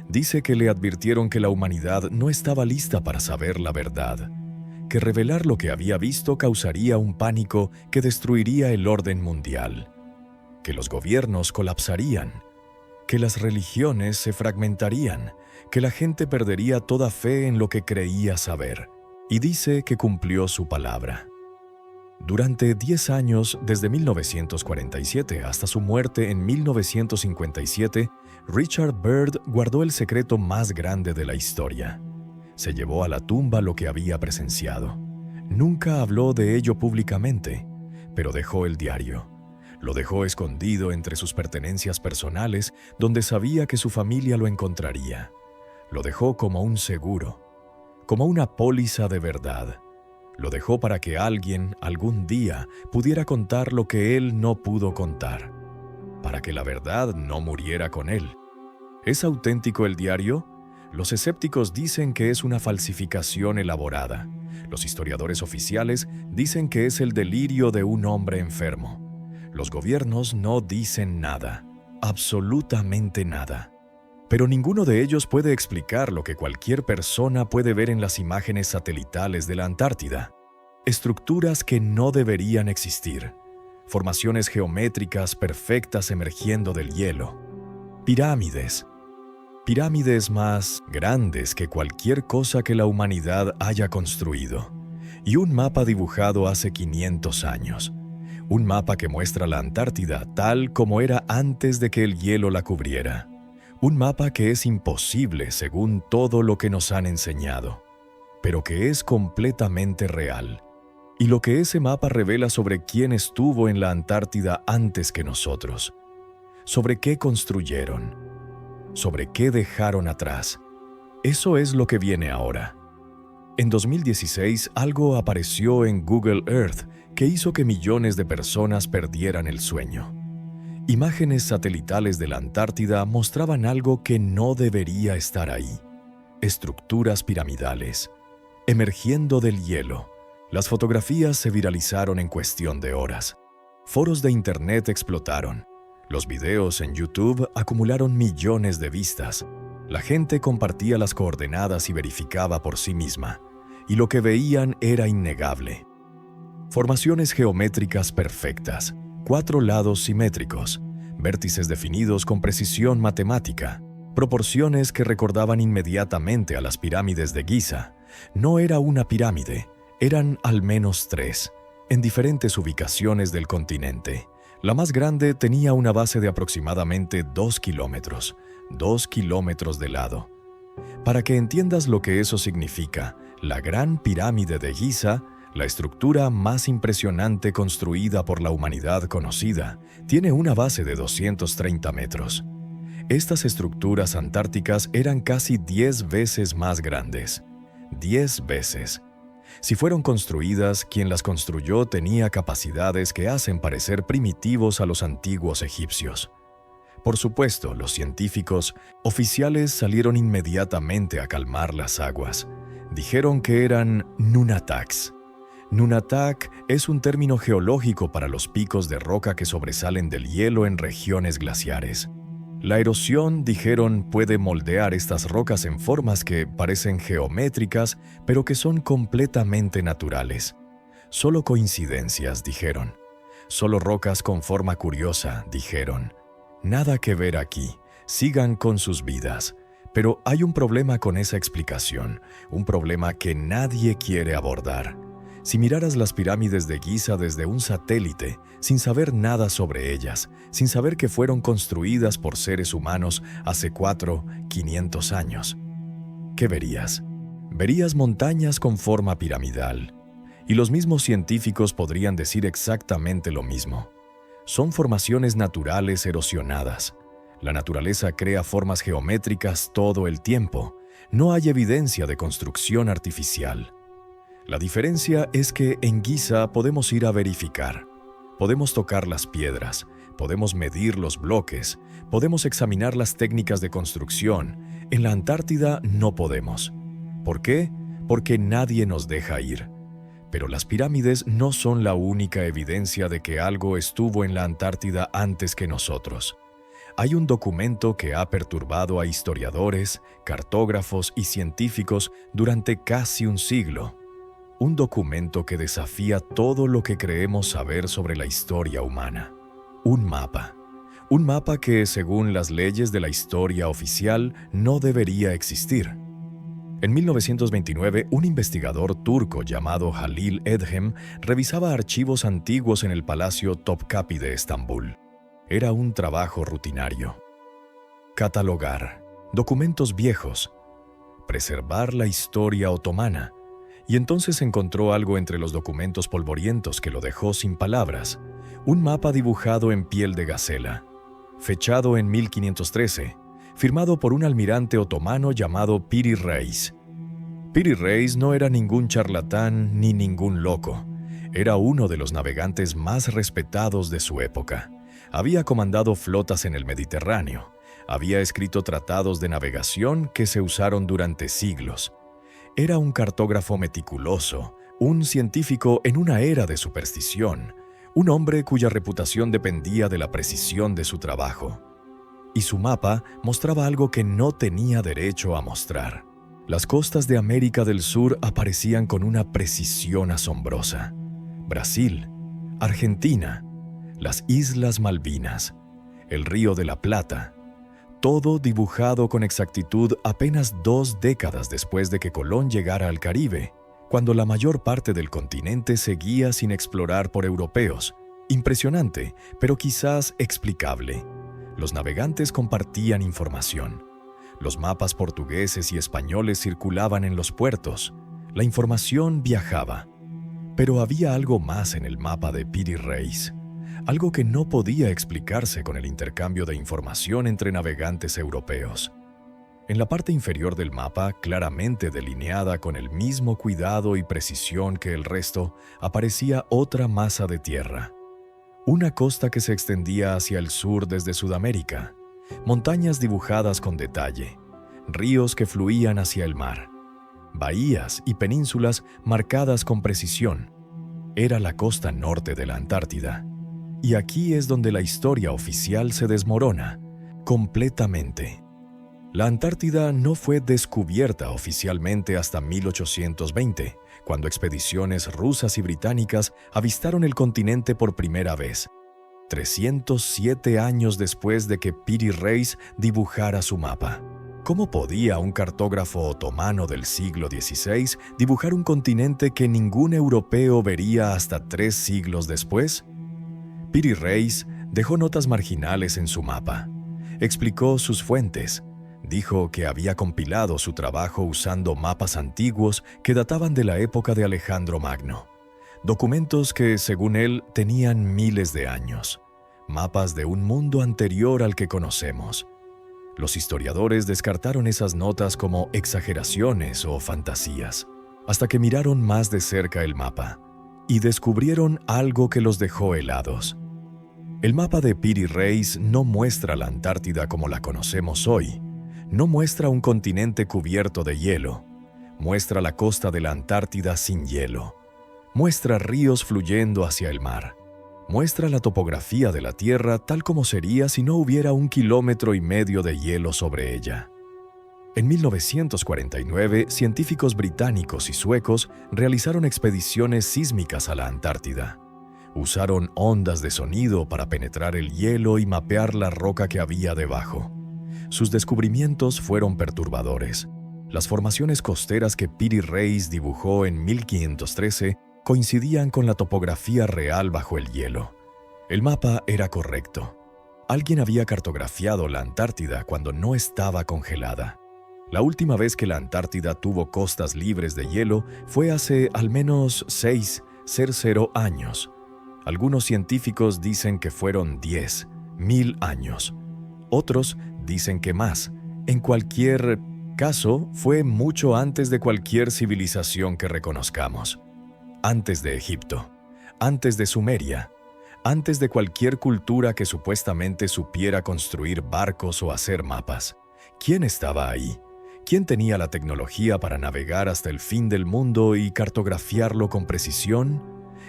Dice que le advirtieron que la humanidad no estaba lista para saber la verdad, que revelar lo que había visto causaría un pánico que destruiría el orden mundial, que los gobiernos colapsarían, que las religiones se fragmentarían, que la gente perdería toda fe en lo que creía saber. Y dice que cumplió su palabra. Durante 10 años, desde 1947 hasta su muerte en 1957, Richard Byrd guardó el secreto más grande de la historia. Se llevó a la tumba lo que había presenciado. Nunca habló de ello públicamente, pero dejó el diario. Lo dejó escondido entre sus pertenencias personales, donde sabía que su familia lo encontraría. Lo dejó como un seguro, como una póliza de verdad. Lo dejó para que alguien, algún día, pudiera contar lo que él no pudo contar, para que la verdad no muriera con él. ¿Es auténtico el diario? Los escépticos dicen que es una falsificación elaborada. Los historiadores oficiales dicen que es el delirio de un hombre enfermo. Los gobiernos no dicen nada, absolutamente nada. Pero ninguno de ellos puede explicar lo que cualquier persona puede ver en las imágenes satelitales de la Antártida. Estructuras que no deberían existir. Formaciones geométricas perfectas emergiendo del hielo. Pirámides. Pirámides más grandes que cualquier cosa que la humanidad haya construido. Y un mapa dibujado hace 500 años. Un mapa que muestra la Antártida tal como era antes de que el hielo la cubriera. Un mapa que es imposible según todo lo que nos han enseñado, pero que es completamente real. Y lo que ese mapa revela sobre quién estuvo en la Antártida antes que nosotros, sobre qué construyeron, sobre qué dejaron atrás. Eso es lo que viene ahora. En 2016, algo apareció en Google Earth que hizo que millones de personas perdieran el sueño. Imágenes satelitales de la Antártida mostraban algo que no debería estar ahí. Estructuras piramidales, emergiendo del hielo. Las fotografías se viralizaron en cuestión de horas. Foros de internet explotaron. Los videos en YouTube acumularon millones de vistas. La gente compartía las coordenadas y verificaba por sí misma. Y lo que veían era innegable. Formaciones geométricas perfectas. 4 lados simétricos, vértices definidos con precisión matemática, proporciones que recordaban inmediatamente a las pirámides de Giza. No era una pirámide, eran al menos 3, en diferentes ubicaciones del continente. La más grande tenía una base de aproximadamente 2 kilómetros, 2 kilómetros de lado. Para que entiendas lo que eso significa, la Gran Pirámide de Giza, la estructura más impresionante construida por la humanidad conocida, tiene una base de 230 metros. Estas estructuras antárticas eran casi 10 veces más grandes. 10 veces. Si fueron construidas, quien las construyó tenía capacidades que hacen parecer primitivos a los antiguos egipcios. Por supuesto, los científicos oficiales salieron inmediatamente a calmar las aguas. Dijeron que eran nunataks. Nunatak es un término geológico para los picos de roca que sobresalen del hielo en regiones glaciares. La erosión, dijeron, puede moldear estas rocas en formas que parecen geométricas, pero que son completamente naturales. Solo coincidencias, dijeron. Solo rocas con forma curiosa, dijeron. Nada que ver aquí. Sigan con sus vidas. Pero hay un problema con esa explicación, un problema que nadie quiere abordar. Si miraras las pirámides de Giza desde un satélite, sin saber nada sobre ellas, sin saber que fueron construidas por seres humanos hace 400-500 años, ¿qué verías? Verías montañas con forma piramidal. Y los mismos científicos podrían decir exactamente lo mismo. Son formaciones naturales erosionadas. La naturaleza crea formas geométricas todo el tiempo. No hay evidencia de construcción artificial. La diferencia es que en Giza podemos ir a verificar. Podemos tocar las piedras, podemos medir los bloques, podemos examinar las técnicas de construcción. En la Antártida no podemos. ¿Por qué? Porque nadie nos deja ir. Pero las pirámides no son la única evidencia de que algo estuvo en la Antártida antes que nosotros. Hay un documento que ha perturbado a historiadores, cartógrafos y científicos durante casi un siglo. Un documento que desafía todo lo que creemos saber sobre la historia humana. Un mapa. Un mapa que, según las leyes de la historia oficial, no debería existir. En 1929, un investigador turco llamado Halil Edhem revisaba archivos antiguos en el Palacio Topkapi de Estambul. Era un trabajo rutinario. Catalogar documentos viejos. Preservar la historia otomana. Y entonces encontró algo entre los documentos polvorientos que lo dejó sin palabras. Un mapa dibujado en piel de gacela, fechado en 1513, firmado por un almirante otomano llamado Piri Reis. Piri Reis no era ningún charlatán ni ningún loco. Era uno de los navegantes más respetados de su época. Había comandado flotas en el Mediterráneo. Había escrito tratados de navegación que se usaron durante siglos. Era un cartógrafo meticuloso, un científico en una era de superstición, un hombre cuya reputación dependía de la precisión de su trabajo. Y su mapa mostraba algo que no tenía derecho a mostrar. Las costas de América del Sur aparecían con una precisión asombrosa. Brasil, Argentina, las Islas Malvinas, el Río de la Plata, todo dibujado con exactitud apenas 2 décadas después de que Colón llegara al Caribe, cuando la mayor parte del continente seguía sin explorar por europeos. Impresionante, pero quizás explicable. Los navegantes compartían información. Los mapas portugueses y españoles circulaban en los puertos. La información viajaba. Pero había algo más en el mapa de Piri Reis. Algo que no podía explicarse con el intercambio de información entre navegantes europeos. En la parte inferior del mapa, claramente delineada con el mismo cuidado y precisión que el resto, aparecía otra masa de tierra. Una costa que se extendía hacia el sur desde Sudamérica, montañas dibujadas con detalle, ríos que fluían hacia el mar, bahías y penínsulas marcadas con precisión. Era la costa norte de la Antártida. Y aquí es donde la historia oficial se desmorona, completamente. La Antártida no fue descubierta oficialmente hasta 1820, cuando expediciones rusas y británicas avistaron el continente por primera vez, 307 años después de que Piri Reis dibujara su mapa. ¿Cómo podía un cartógrafo otomano del siglo XVI dibujar un continente que ningún europeo vería hasta 3 siglos después? Piri Reis dejó notas marginales en su mapa. Explicó sus fuentes. Dijo que había compilado su trabajo usando mapas antiguos que databan de la época de Alejandro Magno. Documentos que, según él, tenían miles de años. Mapas de un mundo anterior al que conocemos. Los historiadores descartaron esas notas como exageraciones o fantasías, hasta que miraron más de cerca el mapa y descubrieron algo que los dejó helados. El mapa de Piri Reis no muestra la Antártida como la conocemos hoy, no muestra un continente cubierto de hielo, muestra la costa de la Antártida sin hielo, muestra ríos fluyendo hacia el mar, muestra la topografía de la Tierra tal como sería si no hubiera 1,5 kilómetros de hielo sobre ella. En 1949, científicos británicos y suecos realizaron expediciones sísmicas a la Antártida. Usaron ondas de sonido para penetrar el hielo y mapear la roca que había debajo. Sus descubrimientos fueron perturbadores. Las formaciones costeras que Piri Reis dibujó en 1513 coincidían con la topografía real bajo el hielo. El mapa era correcto. Alguien había cartografiado la Antártida cuando no estaba congelada. La última vez que la Antártida tuvo costas libres de hielo fue hace al menos 6,00 años. Algunos científicos dicen que fueron 10,000 años. Otros dicen que más. En cualquier caso, fue mucho antes de cualquier civilización que reconozcamos. Antes de Egipto, antes de Sumeria, antes de cualquier cultura que supuestamente supiera construir barcos o hacer mapas. ¿Quién estaba ahí? ¿Quién tenía la tecnología para navegar hasta el fin del mundo y cartografiarlo con precisión?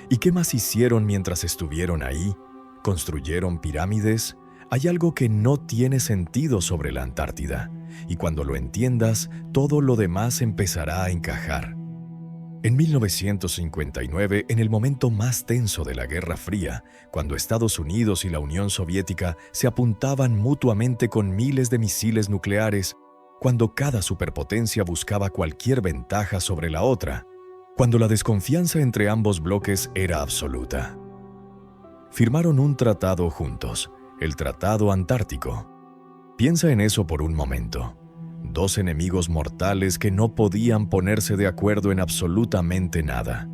¿Y qué más hicieron mientras estuvieron ahí? ¿Construyeron pirámides? Hay algo que no tiene sentido sobre la Antártida, y cuando lo entiendas, todo lo demás empezará a encajar. En 1959, en el momento más tenso de la Guerra Fría, cuando Estados Unidos y la Unión Soviética se apuntaban mutuamente con miles de misiles nucleares, cuando cada superpotencia buscaba cualquier ventaja sobre la otra, cuando la desconfianza entre ambos bloques era absoluta. Firmaron un tratado juntos, el Tratado Antártico. Piensa en eso por un momento. 2 enemigos mortales que no podían ponerse de acuerdo en absolutamente nada,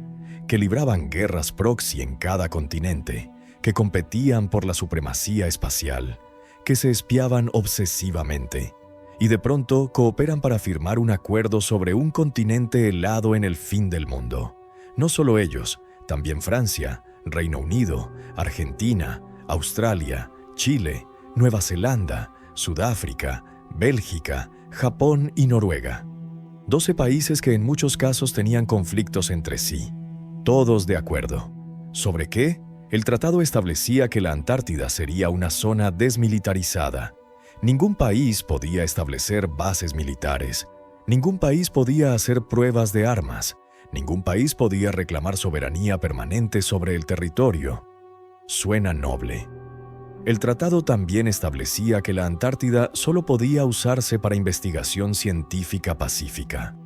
que libraban guerras proxy en cada continente, que competían por la supremacía espacial, que se espiaban obsesivamente, y de pronto cooperan para firmar un acuerdo sobre un continente helado en el fin del mundo. No solo ellos, también Francia, Reino Unido, Argentina, Australia, Chile, Nueva Zelanda, Sudáfrica, Bélgica, Japón y Noruega. 12 países que en muchos casos tenían conflictos entre sí. Todos de acuerdo. ¿Sobre qué? El tratado establecía que la Antártida sería una zona desmilitarizada. Ningún país podía establecer bases militares. Ningún país podía hacer pruebas de armas. Ningún país podía reclamar soberanía permanente sobre el territorio. Suena noble. El tratado también establecía que la Antártida solo podía usarse para investigación científica pacífica.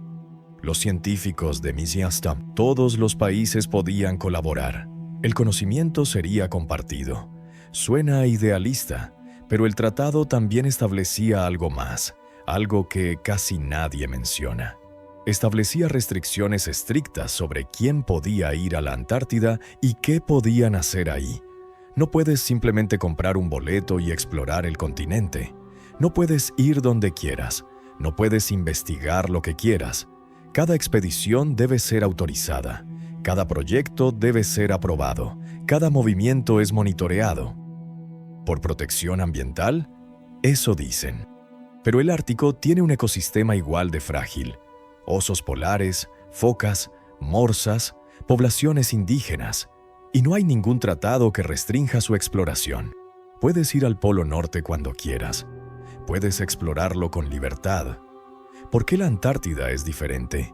Los científicos de Misiastam, todos los países podían colaborar. El conocimiento sería compartido. Suena idealista, pero el tratado también establecía algo más, algo que casi nadie menciona. Establecía restricciones estrictas sobre quién podía ir a la Antártida y qué podían hacer ahí. No puedes simplemente comprar un boleto y explorar el continente. No puedes ir donde quieras. No puedes investigar lo que quieras. Cada expedición debe ser autorizada. Cada proyecto debe ser aprobado. Cada movimiento es monitoreado. ¿Por protección ambiental? Eso dicen. Pero el Ártico tiene un ecosistema igual de frágil. Osos polares, focas, morsas, poblaciones indígenas. Y no hay ningún tratado que restrinja su exploración. Puedes ir al Polo Norte cuando quieras. Puedes explorarlo con libertad. ¿Por qué la Antártida es diferente?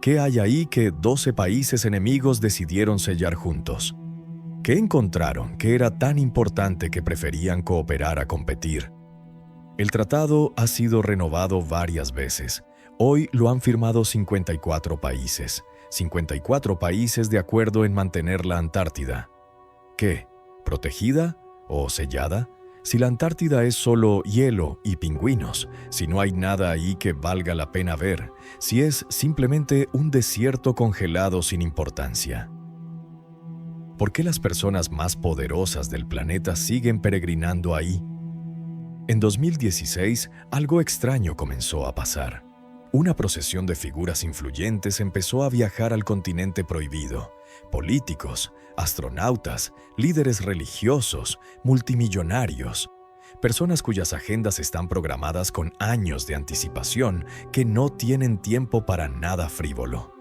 ¿Qué hay ahí que 12 países enemigos decidieron sellar juntos? ¿Qué encontraron que era tan importante que preferían cooperar a competir? El tratado ha sido renovado varias veces. Hoy lo han firmado 54 países. 54 países de acuerdo en mantener la Antártida. ¿Qué? ¿Protegida o sellada? Si la Antártida es solo hielo y pingüinos, si no hay nada ahí que valga la pena ver, si es simplemente un desierto congelado sin importancia. ¿Por qué las personas más poderosas del planeta siguen peregrinando ahí? En 2016, algo extraño comenzó a pasar. Una procesión de figuras influyentes empezó a viajar al continente prohibido. Políticos, astronautas, líderes religiosos, multimillonarios. Personas cuyas agendas están programadas con años de anticipación, que no tienen tiempo para nada frívolo.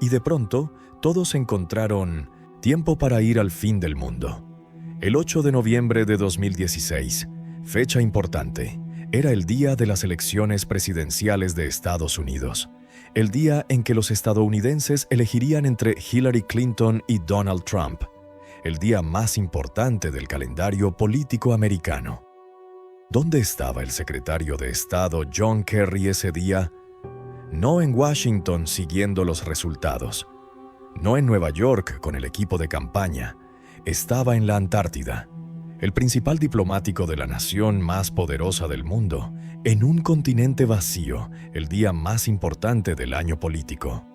Y de pronto, todos encontraron tiempo para ir al fin del mundo. El 8 de noviembre de 2016, fecha importante, era el día de las elecciones presidenciales de Estados Unidos, el día en que los estadounidenses elegirían entre Hillary Clinton y Donald Trump, el día más importante del calendario político americano. ¿Dónde estaba el secretario de Estado John Kerry ese día? No en Washington siguiendo los resultados, no en Nueva York con el equipo de campaña, estaba en la Antártida, el principal diplomático de la nación más poderosa del mundo, en un continente vacío, el día más importante del año político.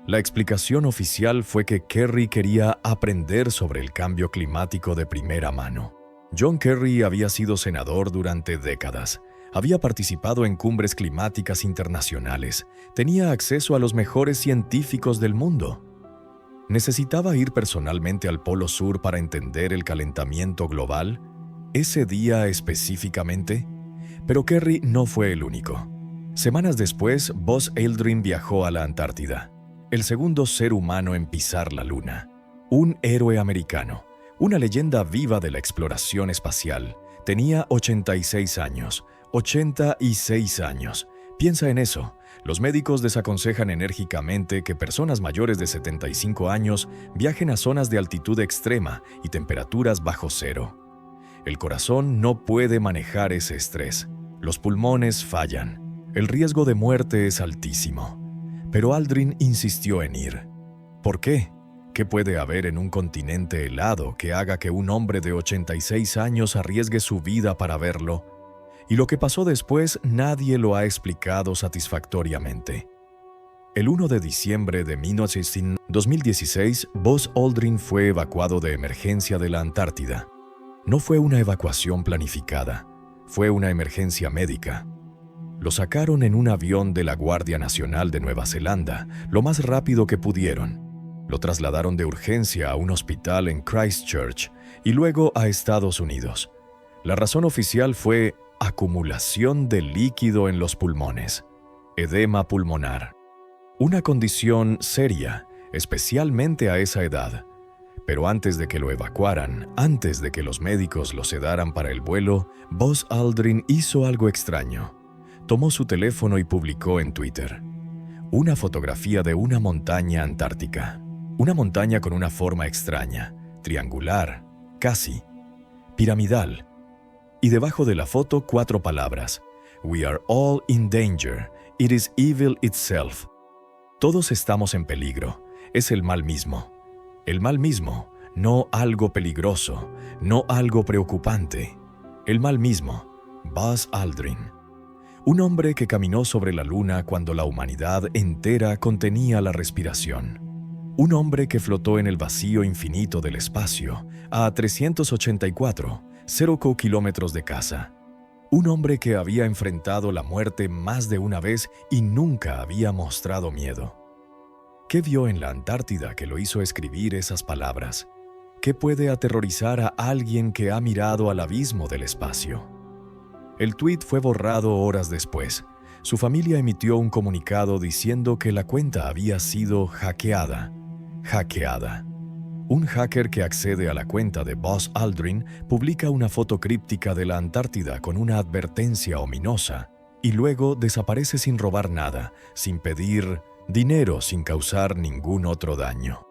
La explicación oficial fue que Kerry quería aprender sobre el cambio climático de primera mano. John Kerry había sido senador durante décadas, había participado en cumbres climáticas internacionales, tenía acceso a los mejores científicos del mundo. ¿Necesitaba ir personalmente al Polo Sur para entender el calentamiento global? ¿Ese día específicamente? Pero Kerry no fue el único. Semanas después, Buzz Aldrin viajó a la Antártida, el segundo ser humano en pisar la Luna. Un héroe americano, una leyenda viva de la exploración espacial. Tenía 86 años. 86 años. Piensa en eso. Los médicos desaconsejan enérgicamente que personas mayores de 75 años viajen a zonas de altitud extrema y temperaturas bajo cero. El corazón no puede manejar ese estrés. Los pulmones fallan. El riesgo de muerte es altísimo. Pero Aldrin insistió en ir. ¿Por qué? ¿Qué puede haber en un continente helado que haga que un hombre de 86 años arriesgue su vida para verlo? Y lo que pasó después nadie lo ha explicado satisfactoriamente. El 1 de diciembre de 2016, Buzz Aldrin fue evacuado de emergencia de la Antártida. No fue una evacuación planificada, fue una emergencia médica. Lo sacaron en un avión de la Guardia Nacional de Nueva Zelanda, lo más rápido que pudieron. Lo trasladaron de urgencia a un hospital en Christchurch y luego a Estados Unidos. La razón oficial fue acumulación de líquido en los pulmones, edema pulmonar. Una condición seria, especialmente a esa edad. Pero antes de que lo evacuaran, antes de que los médicos lo sedaran para el vuelo, Buzz Aldrin hizo algo extraño. Tomó su teléfono y publicó en Twitter una fotografía de una montaña antártica. Una montaña con una forma extraña, triangular, casi piramidal. Y debajo de la foto 4 palabras: We are all in danger. It is evil itself. Todos estamos en peligro. Es el mal mismo. El mal mismo, no algo peligroso, no algo preocupante. El mal mismo. Buzz Aldrin. Un hombre que caminó sobre la Luna cuando la humanidad entera contenía la respiración. Un hombre que flotó en el vacío infinito del espacio, a 384, 0 kilómetros de casa. Un hombre que había enfrentado la muerte más de una vez y nunca había mostrado miedo. ¿Qué vio en la Antártida que lo hizo escribir esas palabras? ¿Qué puede aterrorizar a alguien que ha mirado al abismo del espacio? El tuit fue borrado horas después. Su familia emitió un comunicado diciendo que la cuenta había sido hackeada. Un hacker que accede a la cuenta de Buzz Aldrin publica una foto críptica de la Antártida con una advertencia ominosa y luego desaparece sin robar nada, sin pedir dinero, sin causar ningún otro daño.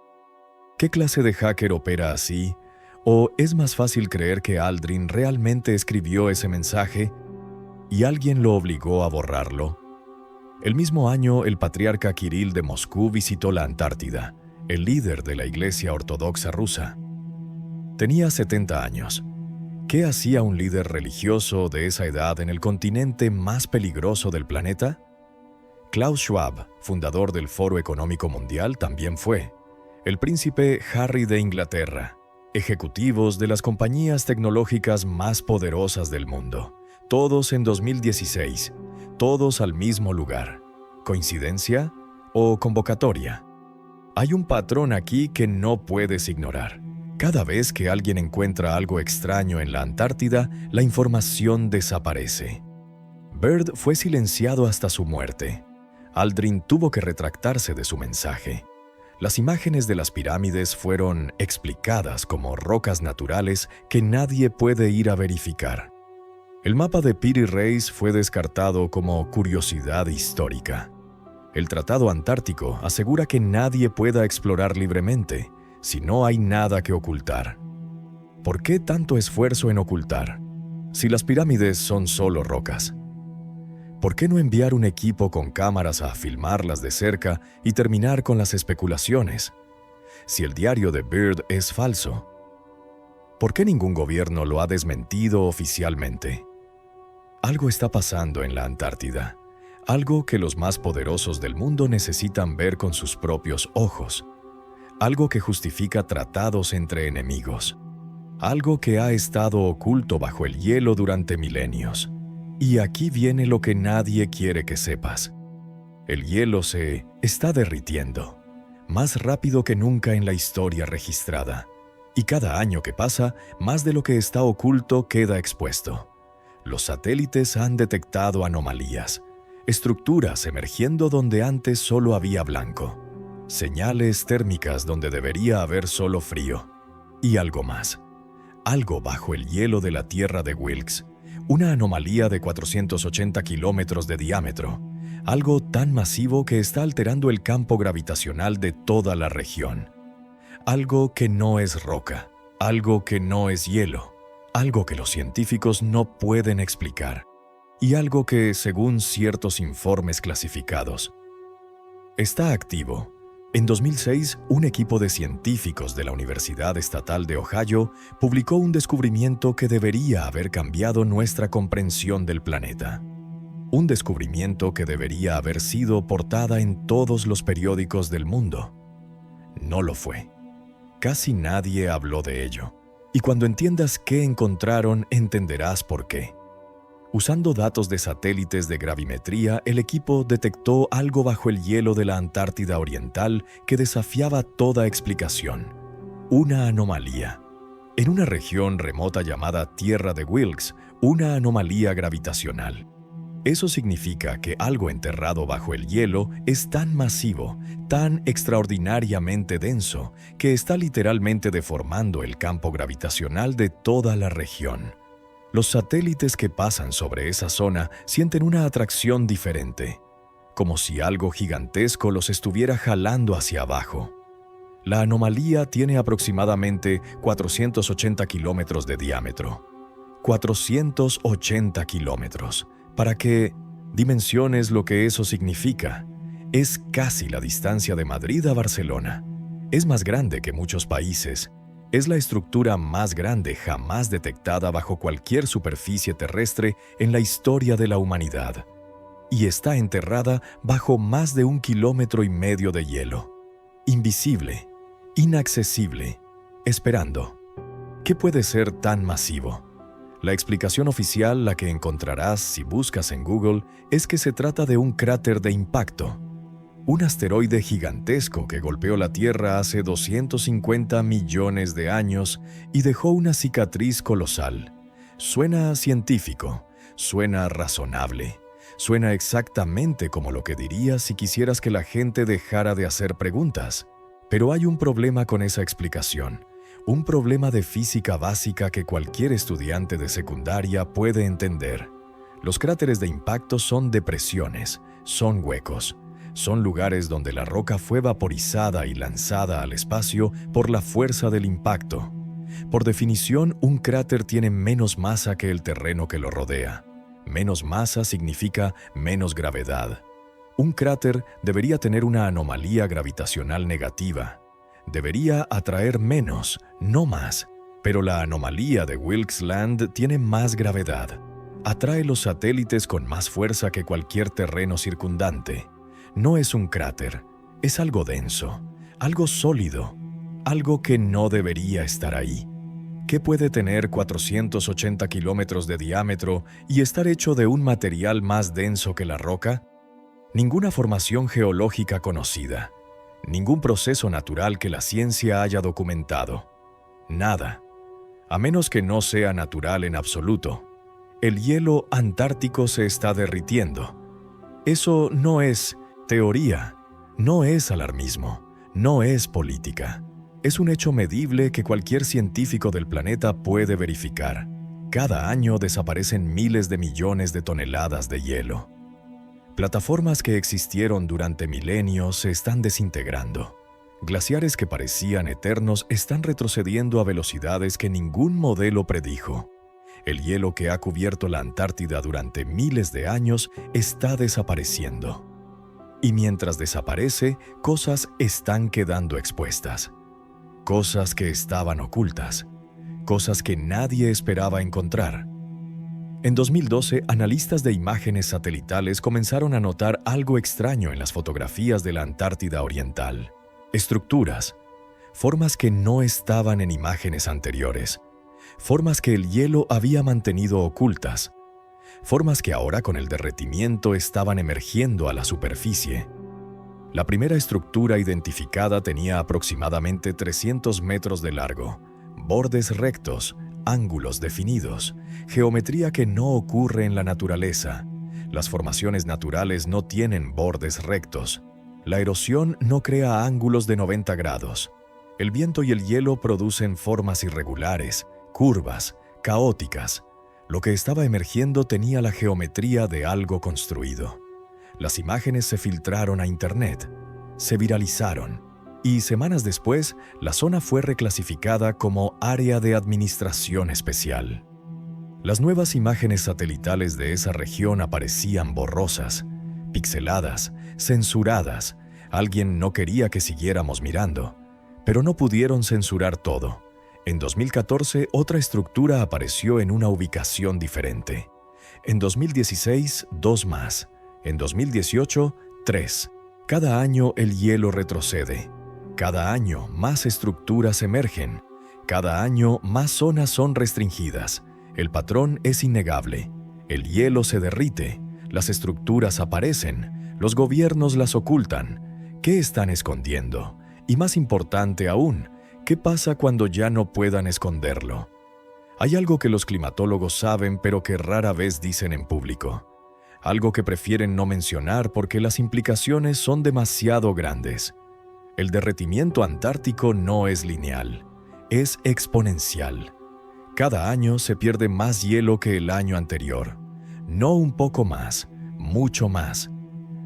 ¿Qué clase de hacker opera así? ¿O es más fácil creer que Aldrin realmente escribió ese mensaje y alguien lo obligó a borrarlo? El mismo año, el patriarca Kirill de Moscú visitó la Antártida, el líder de la Iglesia Ortodoxa rusa. Tenía 70 años. ¿Qué hacía un líder religioso de esa edad en el continente más peligroso del planeta? Klaus Schwab, fundador del Foro Económico Mundial, también fue. El príncipe Harry de Inglaterra, ejecutivos de las compañías tecnológicas más poderosas del mundo. Todos en 2016, todos al mismo lugar. ¿Coincidencia o convocatoria? Hay un patrón aquí que no puedes ignorar. Cada vez que alguien encuentra algo extraño en la Antártida, la información desaparece. Byrd fue silenciado hasta su muerte. Aldrin tuvo que retractarse de su mensaje. Las imágenes de las pirámides fueron explicadas como rocas naturales que nadie puede ir a verificar. El mapa de Piri Reis fue descartado como curiosidad histórica. El Tratado Antártico asegura que nadie pueda explorar libremente si no hay nada que ocultar. ¿Por qué tanto esfuerzo en ocultar? Si las pirámides son solo rocas. ¿Por qué no enviar un equipo con cámaras a filmarlas de cerca y terminar con las especulaciones? Si el diario de Byrd es falso, ¿por qué ningún gobierno lo ha desmentido oficialmente? Algo está pasando en la Antártida, algo que los más poderosos del mundo necesitan ver con sus propios ojos, algo que justifica tratados entre enemigos, algo que ha estado oculto bajo el hielo durante milenios. Y aquí viene lo que nadie quiere que sepas. El hielo se está derritiendo, más rápido que nunca en la historia registrada. Y cada año que pasa, más de lo que está oculto queda expuesto. Los satélites han detectado anomalías, estructuras emergiendo donde antes solo había blanco, señales térmicas donde debería haber solo frío, y algo más. Algo bajo el hielo de la Tierra de Wilkes, una anomalía de 480 kilómetros de diámetro, algo tan masivo que está alterando el campo gravitacional de toda la región. Algo que no es roca, algo que no es hielo, algo que los científicos no pueden explicar, y algo que, según ciertos informes clasificados, está activo. En 2006, un equipo de científicos de la Universidad Estatal de Ohio publicó un descubrimiento que debería haber cambiado nuestra comprensión del planeta. Un descubrimiento que debería haber sido portada en todos los periódicos del mundo. No lo fue. Casi nadie habló de ello. Y cuando entiendas qué encontraron, entenderás por qué. Usando datos de satélites de gravimetría, el equipo detectó algo bajo el hielo de la Antártida Oriental que desafiaba toda explicación. Una anomalía. En una región remota llamada Tierra de Wilkes, una anomalía gravitacional. Eso significa que algo enterrado bajo el hielo es tan masivo, tan extraordinariamente denso, que está literalmente deformando el campo gravitacional de toda la región. Los satélites que pasan sobre esa zona sienten una atracción diferente, como si algo gigantesco los estuviera jalando hacia abajo. La anomalía tiene aproximadamente 480 kilómetros de diámetro. 480 kilómetros. Para que dimensiones lo que eso significa, es casi la distancia de Madrid a Barcelona. Es más grande que muchos países. Es la estructura más grande jamás detectada bajo cualquier superficie terrestre en la historia de la humanidad. Y está enterrada bajo más de 1,5 kilómetros de hielo. Invisible, inaccesible, esperando. ¿Qué puede ser tan masivo? La explicación oficial, la que encontrarás si buscas en Google, es que se trata de un cráter de impacto. Un asteroide gigantesco que golpeó la Tierra hace 250 millones de años y dejó una cicatriz colosal. Suena científico, suena razonable, suena exactamente como lo que dirías si quisieras que la gente dejara de hacer preguntas. Pero hay un problema con esa explicación. Un problema de física básica que cualquier estudiante de secundaria puede entender. Los cráteres de impacto son depresiones, son huecos, son lugares donde la roca fue vaporizada y lanzada al espacio por la fuerza del impacto. Por definición, un cráter tiene menos masa que el terreno que lo rodea. Menos masa significa menos gravedad. Un cráter debería tener una anomalía gravitacional negativa. Debería atraer menos, no más, pero la anomalía de Wilkes Land tiene más gravedad. Atrae los satélites con más fuerza que cualquier terreno circundante. No es un cráter, es algo denso, algo sólido, algo que no debería estar ahí. qué puede tener 480 kilómetros de diámetro y estar hecho de un material más denso que la roca? Ninguna formación geológica conocida, ningún proceso natural que la ciencia haya documentado. Nada, a menos que no sea natural en absoluto. El hielo antártico se está derritiendo. Eso no es teoría, no es alarmismo, no es política. Es un hecho medible que cualquier científico del planeta puede verificar. Cada año desaparecen miles de millones de toneladas de hielo. Plataformas que existieron durante milenios se están desintegrando. Glaciares que parecían eternos están retrocediendo a velocidades que ningún modelo predijo. El hielo que ha cubierto la Antártida durante miles de años está desapareciendo. Y mientras desaparece, cosas están quedando expuestas. Cosas que estaban ocultas. Cosas que nadie esperaba encontrar. En 2012, analistas de imágenes satelitales comenzaron a notar algo extraño en las fotografías de la Antártida Oriental. Estructuras, formas que no estaban en imágenes anteriores, formas que el hielo había mantenido ocultas, formas que ahora con el derretimiento estaban emergiendo a la superficie. La primera estructura identificada tenía aproximadamente 300 metros de largo, bordes rectos, ángulos definidos, geometría que no ocurre en la naturaleza. Las formaciones naturales no tienen bordes rectos. La erosión no crea ángulos de 90 grados. El viento y el hielo producen formas irregulares, curvas, caóticas. Lo que estaba emergiendo tenía la geometría de algo construido. Las imágenes se filtraron a Internet, se viralizaron, y semanas después, la zona fue reclasificada como Área de Administración Especial. Las nuevas imágenes satelitales de esa región aparecían borrosas, pixeladas, censuradas. Alguien no quería que siguiéramos mirando, pero no pudieron censurar todo. En 2014, otra estructura apareció en una ubicación diferente. En 2016, 2 más. En 2018, 3. Cada año el hielo retrocede. Cada año más estructuras emergen. Cada año más zonas son restringidas. El patrón es innegable. El hielo se derrite. Las estructuras aparecen. Los gobiernos las ocultan. ¿Qué están escondiendo? Y más importante aún, ¿qué pasa cuando ya no puedan esconderlo? Hay algo que los climatólogos saben pero que rara vez dicen en público. Algo que prefieren no mencionar porque las implicaciones son demasiado grandes. El derretimiento antártico no es lineal, es exponencial. Cada año se pierde más hielo que el año anterior. No un poco más, mucho más.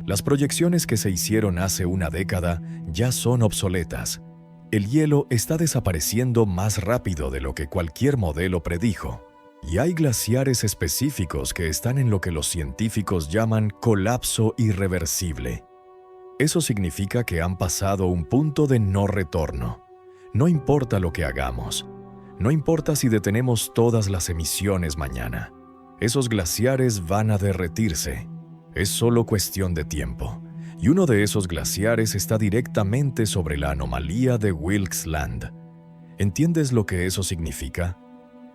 Las proyecciones que se hicieron hace una década ya son obsoletas. El hielo está desapareciendo más rápido de lo que cualquier modelo predijo. Y hay glaciares específicos que están en lo que los científicos llaman colapso irreversible. Eso significa que han pasado un punto de no retorno. No importa lo que hagamos. No importa si detenemos todas las emisiones mañana. Esos glaciares van a derretirse. Es solo cuestión de tiempo. Y uno de esos glaciares está directamente sobre la anomalía de Wilkes Land. ¿Entiendes lo que eso significa?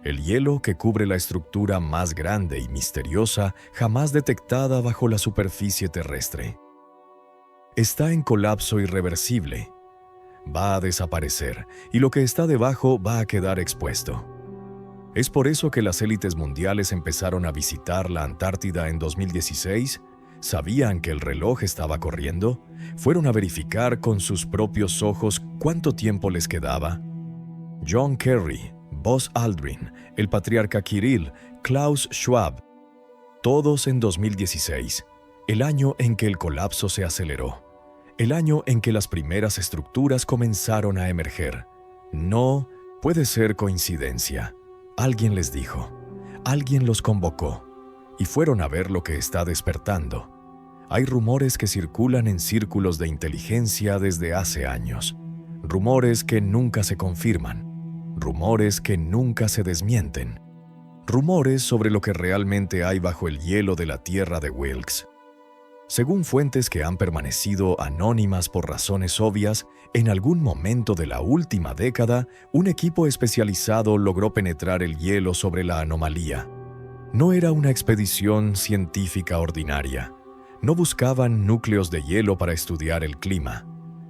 El hielo que cubre la estructura más grande y misteriosa jamás detectada bajo la superficie terrestre. Está en colapso irreversible. Va a desaparecer y lo que está debajo va a quedar expuesto. Es por eso que las élites mundiales empezaron a visitar la Antártida en 2016. ¿Sabían que el reloj estaba corriendo? Fueron a verificar con sus propios ojos cuánto tiempo les quedaba. John Kerry, Buzz Aldrin, el patriarca Kirill, Klaus Schwab, todos en 2016, el año en que el colapso se aceleró, el año en que las primeras estructuras comenzaron a emerger. No puede ser coincidencia. Alguien les dijo, alguien los convocó, y fueron a ver lo que está despertando. Hay rumores que circulan en círculos de inteligencia desde hace años, rumores que nunca se confirman. Rumores que nunca se desmienten. Rumores sobre lo que realmente hay bajo el hielo de la tierra de Wilkes. Según fuentes que han permanecido anónimas por razones obvias, en algún momento de la última década, un equipo especializado logró penetrar el hielo sobre la anomalía. No era una expedición científica ordinaria. No buscaban núcleos de hielo para estudiar el clima.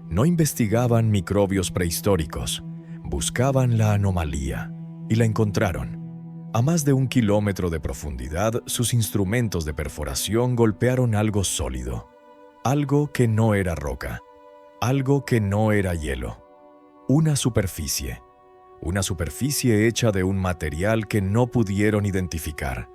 No investigaban microbios prehistóricos. Buscaban la anomalía y la encontraron. A más de 1 kilómetro de profundidad, sus instrumentos de perforación golpearon algo sólido. Algo que no era roca. Algo que no era hielo. Una superficie. Una superficie hecha de un material que no pudieron identificar.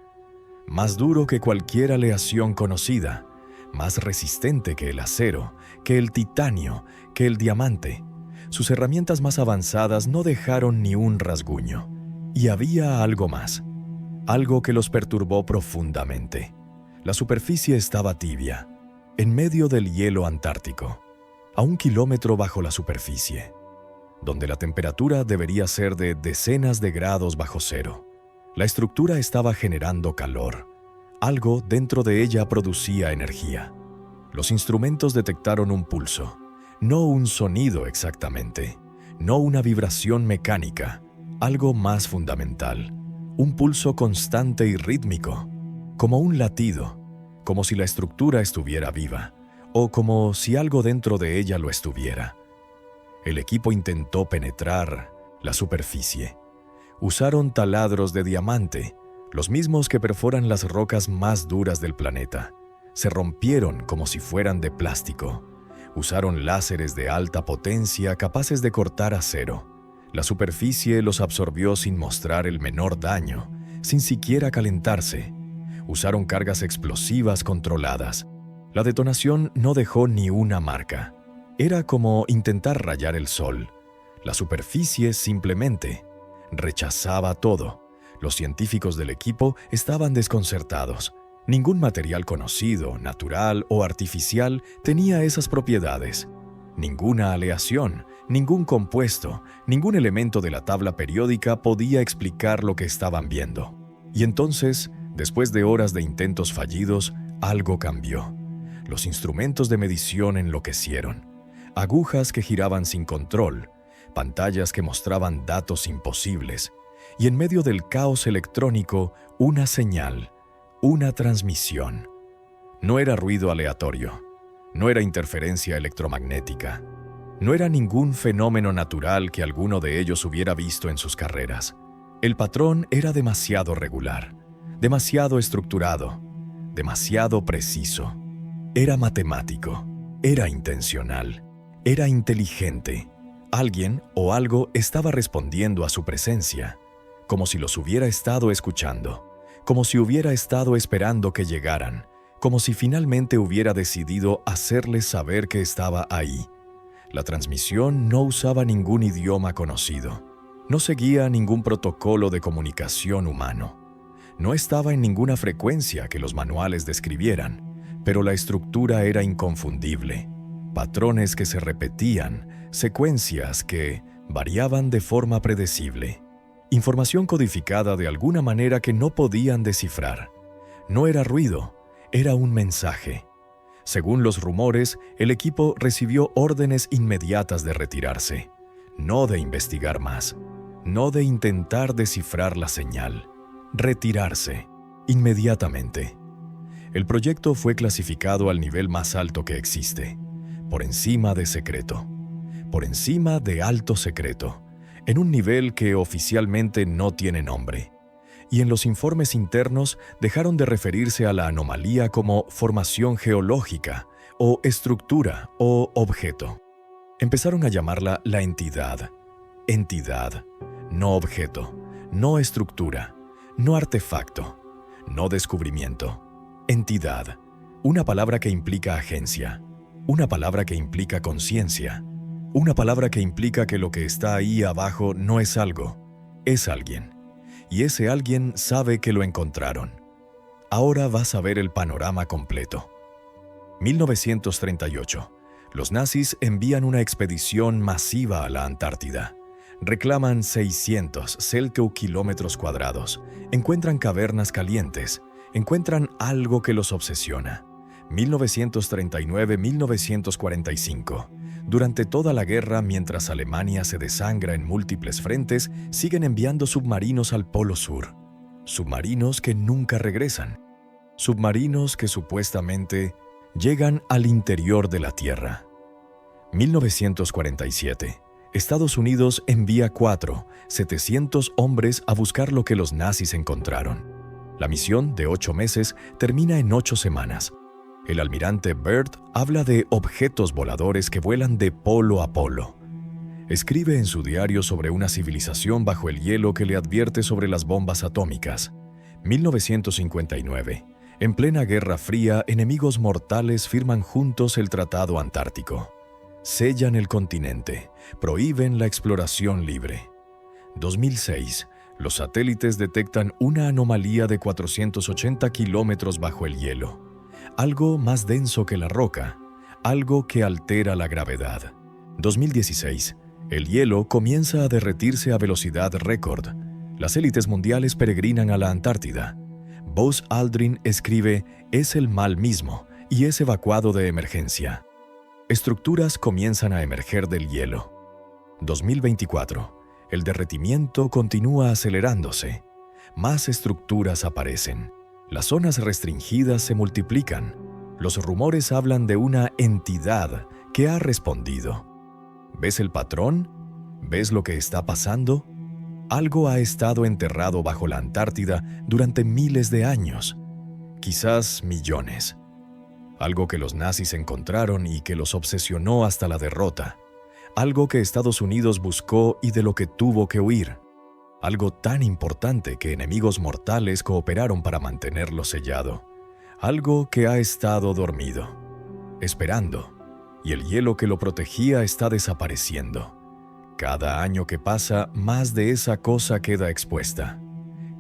Más duro que cualquier aleación conocida. Más resistente que el acero, que el titanio, que el diamante. Sus herramientas más avanzadas no dejaron ni un rasguño. Y había algo más. Algo que los perturbó profundamente. La superficie estaba tibia, en medio del hielo antártico, a 1 kilómetro bajo la superficie, donde la temperatura debería ser de decenas de grados bajo cero. La estructura estaba generando calor. Algo dentro de ella producía energía. Los instrumentos detectaron un pulso, no un sonido exactamente, no una vibración mecánica, algo más fundamental, un pulso constante y rítmico, como un latido, como si la estructura estuviera viva, o como si algo dentro de ella lo estuviera. El equipo intentó penetrar la superficie. Usaron taladros de diamante, los mismos que perforan las rocas más duras del planeta. Se rompieron como si fueran de plástico. Usaron láseres de alta potencia capaces de cortar acero. La superficie los absorbió sin mostrar el menor daño, sin siquiera calentarse. Usaron cargas explosivas controladas. La detonación no dejó ni una marca. Era como intentar rayar el sol. La superficie simplemente rechazaba todo. Los científicos del equipo estaban desconcertados. Ningún material conocido, natural o artificial tenía esas propiedades. Ninguna aleación, ningún compuesto, ningún elemento de la tabla periódica podía explicar lo que estaban viendo. Y entonces, después de horas de intentos fallidos, algo cambió. Los instrumentos de medición enloquecieron. Agujas que giraban sin control, pantallas que mostraban datos imposibles, y en medio del caos electrónico, una señal, una transmisión. No era ruido aleatorio. No era interferencia electromagnética. No era ningún fenómeno natural que alguno de ellos hubiera visto en sus carreras. El patrón era demasiado regular, demasiado estructurado, demasiado preciso. Era matemático, era intencional, era inteligente. Alguien o algo estaba respondiendo a su presencia, como si los hubiera estado escuchando, como si hubiera estado esperando que llegaran, como si finalmente hubiera decidido hacerles saber que estaba ahí. La transmisión no usaba ningún idioma conocido. No seguía ningún protocolo de comunicación humano. No estaba en ninguna frecuencia que los manuales describieran, pero la estructura era inconfundible. Patrones que se repetían, secuencias que variaban de forma predecible. Información codificada de alguna manera que no podían descifrar. No era ruido. Era un mensaje. Según los rumores, el equipo recibió órdenes inmediatas de retirarse, no de investigar más, no de intentar descifrar la señal. Retirarse, inmediatamente. El proyecto fue clasificado al nivel más alto que existe, por encima de secreto, por encima de alto secreto, en un nivel que oficialmente no tiene nombre. Y en los informes internos dejaron de referirse a la anomalía como formación geológica, o estructura, o objeto. Empezaron a llamarla la entidad. Entidad, no objeto, no estructura, no artefacto, no descubrimiento. Entidad, una palabra que implica agencia, una palabra que implica conciencia, una palabra que implica que lo que está ahí abajo no es algo, es alguien. Y ese alguien sabe que lo encontraron. Ahora vas a ver el panorama completo. 1938. Los nazis envían una expedición masiva a la Antártida. Reclaman 600 kilómetros cuadrados. Encuentran cavernas calientes. Encuentran algo que los obsesiona. 1939-1945. Durante toda la guerra, mientras Alemania se desangra en múltiples frentes, siguen enviando submarinos al Polo Sur. Submarinos que nunca regresan. Submarinos que supuestamente llegan al interior de la Tierra. 1947. Estados Unidos envía 700 hombres a buscar lo que los nazis encontraron. La misión, de 8 meses, termina en 8 semanas. El almirante Byrd habla de objetos voladores que vuelan de polo a polo. Escribe en su diario sobre una civilización bajo el hielo que le advierte sobre las bombas atómicas. 1959. En plena Guerra Fría, enemigos mortales firman juntos el Tratado Antártico. Sellan el continente, prohíben la exploración libre. 2006. Los satélites detectan una anomalía de 480 kilómetros bajo el hielo. Algo más denso que la roca, algo que altera la gravedad. 2016. El hielo comienza a derretirse a velocidad récord. Las élites mundiales peregrinan a la Antártida. Buzz Aldrin escribe: «Es el mal mismo y es evacuado de emergencia». Estructuras comienzan a emerger del hielo. 2024. El derretimiento continúa acelerándose. Más estructuras aparecen. Las zonas restringidas se multiplican. Los rumores hablan de una entidad que ha respondido. ¿Ves el patrón? ¿Ves lo que está pasando? Algo ha estado enterrado bajo la Antártida durante miles de años, quizás millones. Algo que los nazis encontraron y que los obsesionó hasta la derrota. Algo que Estados Unidos buscó y de lo que tuvo que huir. Algo tan importante que enemigos mortales cooperaron para mantenerlo sellado. Algo que ha estado dormido, esperando, y el hielo que lo protegía está desapareciendo. Cada año que pasa, más de esa cosa queda expuesta.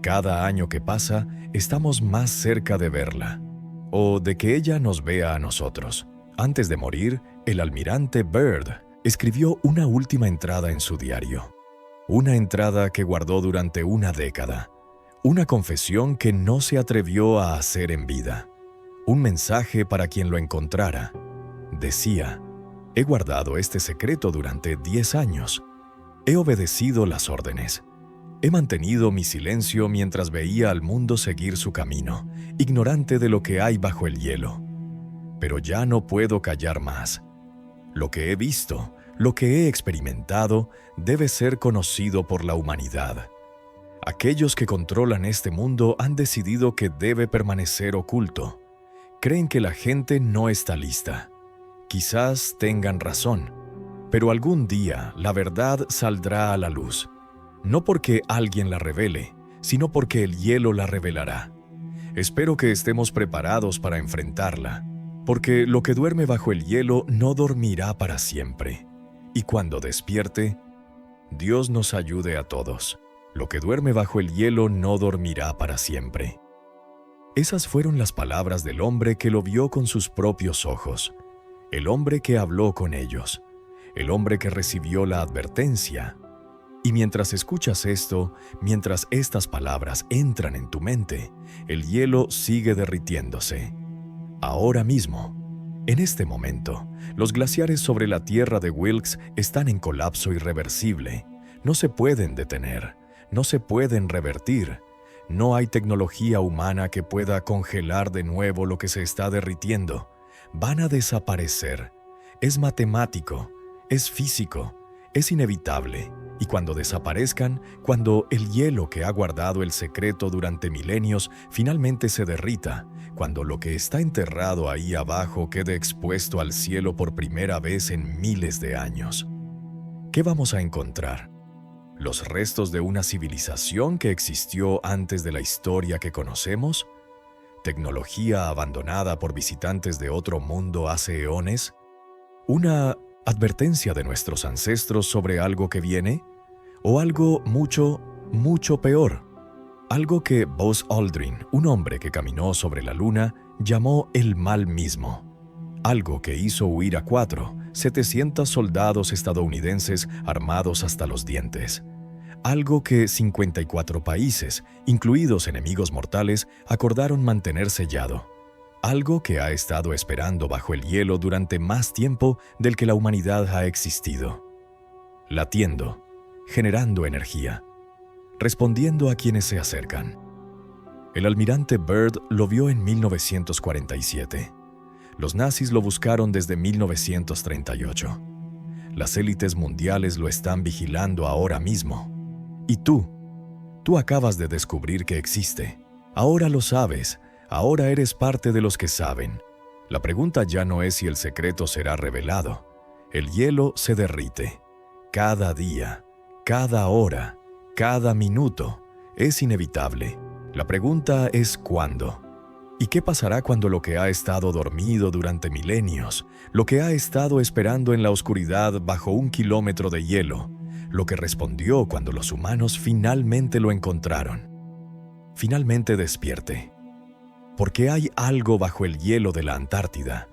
Cada año que pasa, estamos más cerca de verla, o de que ella nos vea a nosotros. Antes de morir, el almirante Byrd escribió una última entrada en su diario. Una entrada que guardó durante una década. Una confesión que no se atrevió a hacer en vida. Un mensaje para quien lo encontrara. Decía: «He guardado este secreto durante 10 años. He obedecido las órdenes. He mantenido mi silencio mientras veía al mundo seguir su camino, ignorante de lo que hay bajo el hielo. Pero ya no puedo callar más. Lo que he visto, lo que he experimentado, debe ser conocido por la humanidad. Aquellos que controlan este mundo han decidido que debe permanecer oculto. Creen que la gente no está lista. Quizás tengan razón, pero algún día la verdad saldrá a la luz. No porque alguien la revele, sino porque el hielo la revelará. Espero que estemos preparados para enfrentarla, porque lo que duerme bajo el hielo no dormirá para siempre. Y cuando despierte, Dios nos ayude a todos. Lo que duerme bajo el hielo no dormirá para siempre». Esas fueron las palabras del hombre que lo vio con sus propios ojos. El hombre que habló con ellos. El hombre que recibió la advertencia. Y mientras escuchas esto, mientras estas palabras entran en tu mente, el hielo sigue derritiéndose. Ahora mismo, en este momento, los glaciares sobre la tierra de Wilkes están en colapso irreversible. No se pueden detener, no se pueden revertir. No hay tecnología humana que pueda congelar de nuevo lo que se está derritiendo. Van a desaparecer. Es matemático, es físico, es inevitable. Y cuando desaparezcan, cuando el hielo que ha guardado el secreto durante milenios finalmente se derrita, cuando lo que está enterrado ahí abajo quede expuesto al cielo por primera vez en miles de años, ¿qué vamos a encontrar? ¿Los restos de una civilización que existió antes de la historia que conocemos? ¿Tecnología abandonada por visitantes de otro mundo hace eones? ¿Una advertencia de nuestros ancestros sobre algo que viene? ¿O algo mucho, mucho peor? Algo que Buzz Aldrin, un hombre que caminó sobre la luna, llamó el mal mismo. Algo que hizo huir a 700 soldados estadounidenses armados hasta los dientes. Algo que 54 países, incluidos enemigos mortales, acordaron mantener sellado. Algo que ha estado esperando bajo el hielo durante más tiempo del que la humanidad ha existido. Latiendo, generando energía, respondiendo a quienes se acercan. El almirante Byrd lo vio en 1947. Los nazis lo buscaron desde 1938. Las élites mundiales lo están vigilando ahora mismo. Y tú acabas de descubrir que existe. Ahora lo sabes, ahora eres parte de los que saben. La pregunta ya no es si el secreto será revelado. El hielo se derrite. Cada día, cada hora, cada minuto. Es inevitable. La pregunta es ¿cuándo? ¿Y qué pasará cuando lo que ha estado dormido durante milenios, lo que ha estado esperando en la oscuridad bajo 1 kilómetro de hielo, lo que respondió cuando los humanos finalmente lo encontraron, finalmente despierte? Porque hay algo bajo el hielo de la Antártida,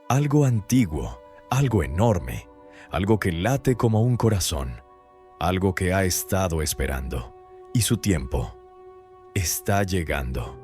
algo antiguo, algo enorme, algo que late como un corazón, algo que ha estado esperando, y su tiempo está llegando.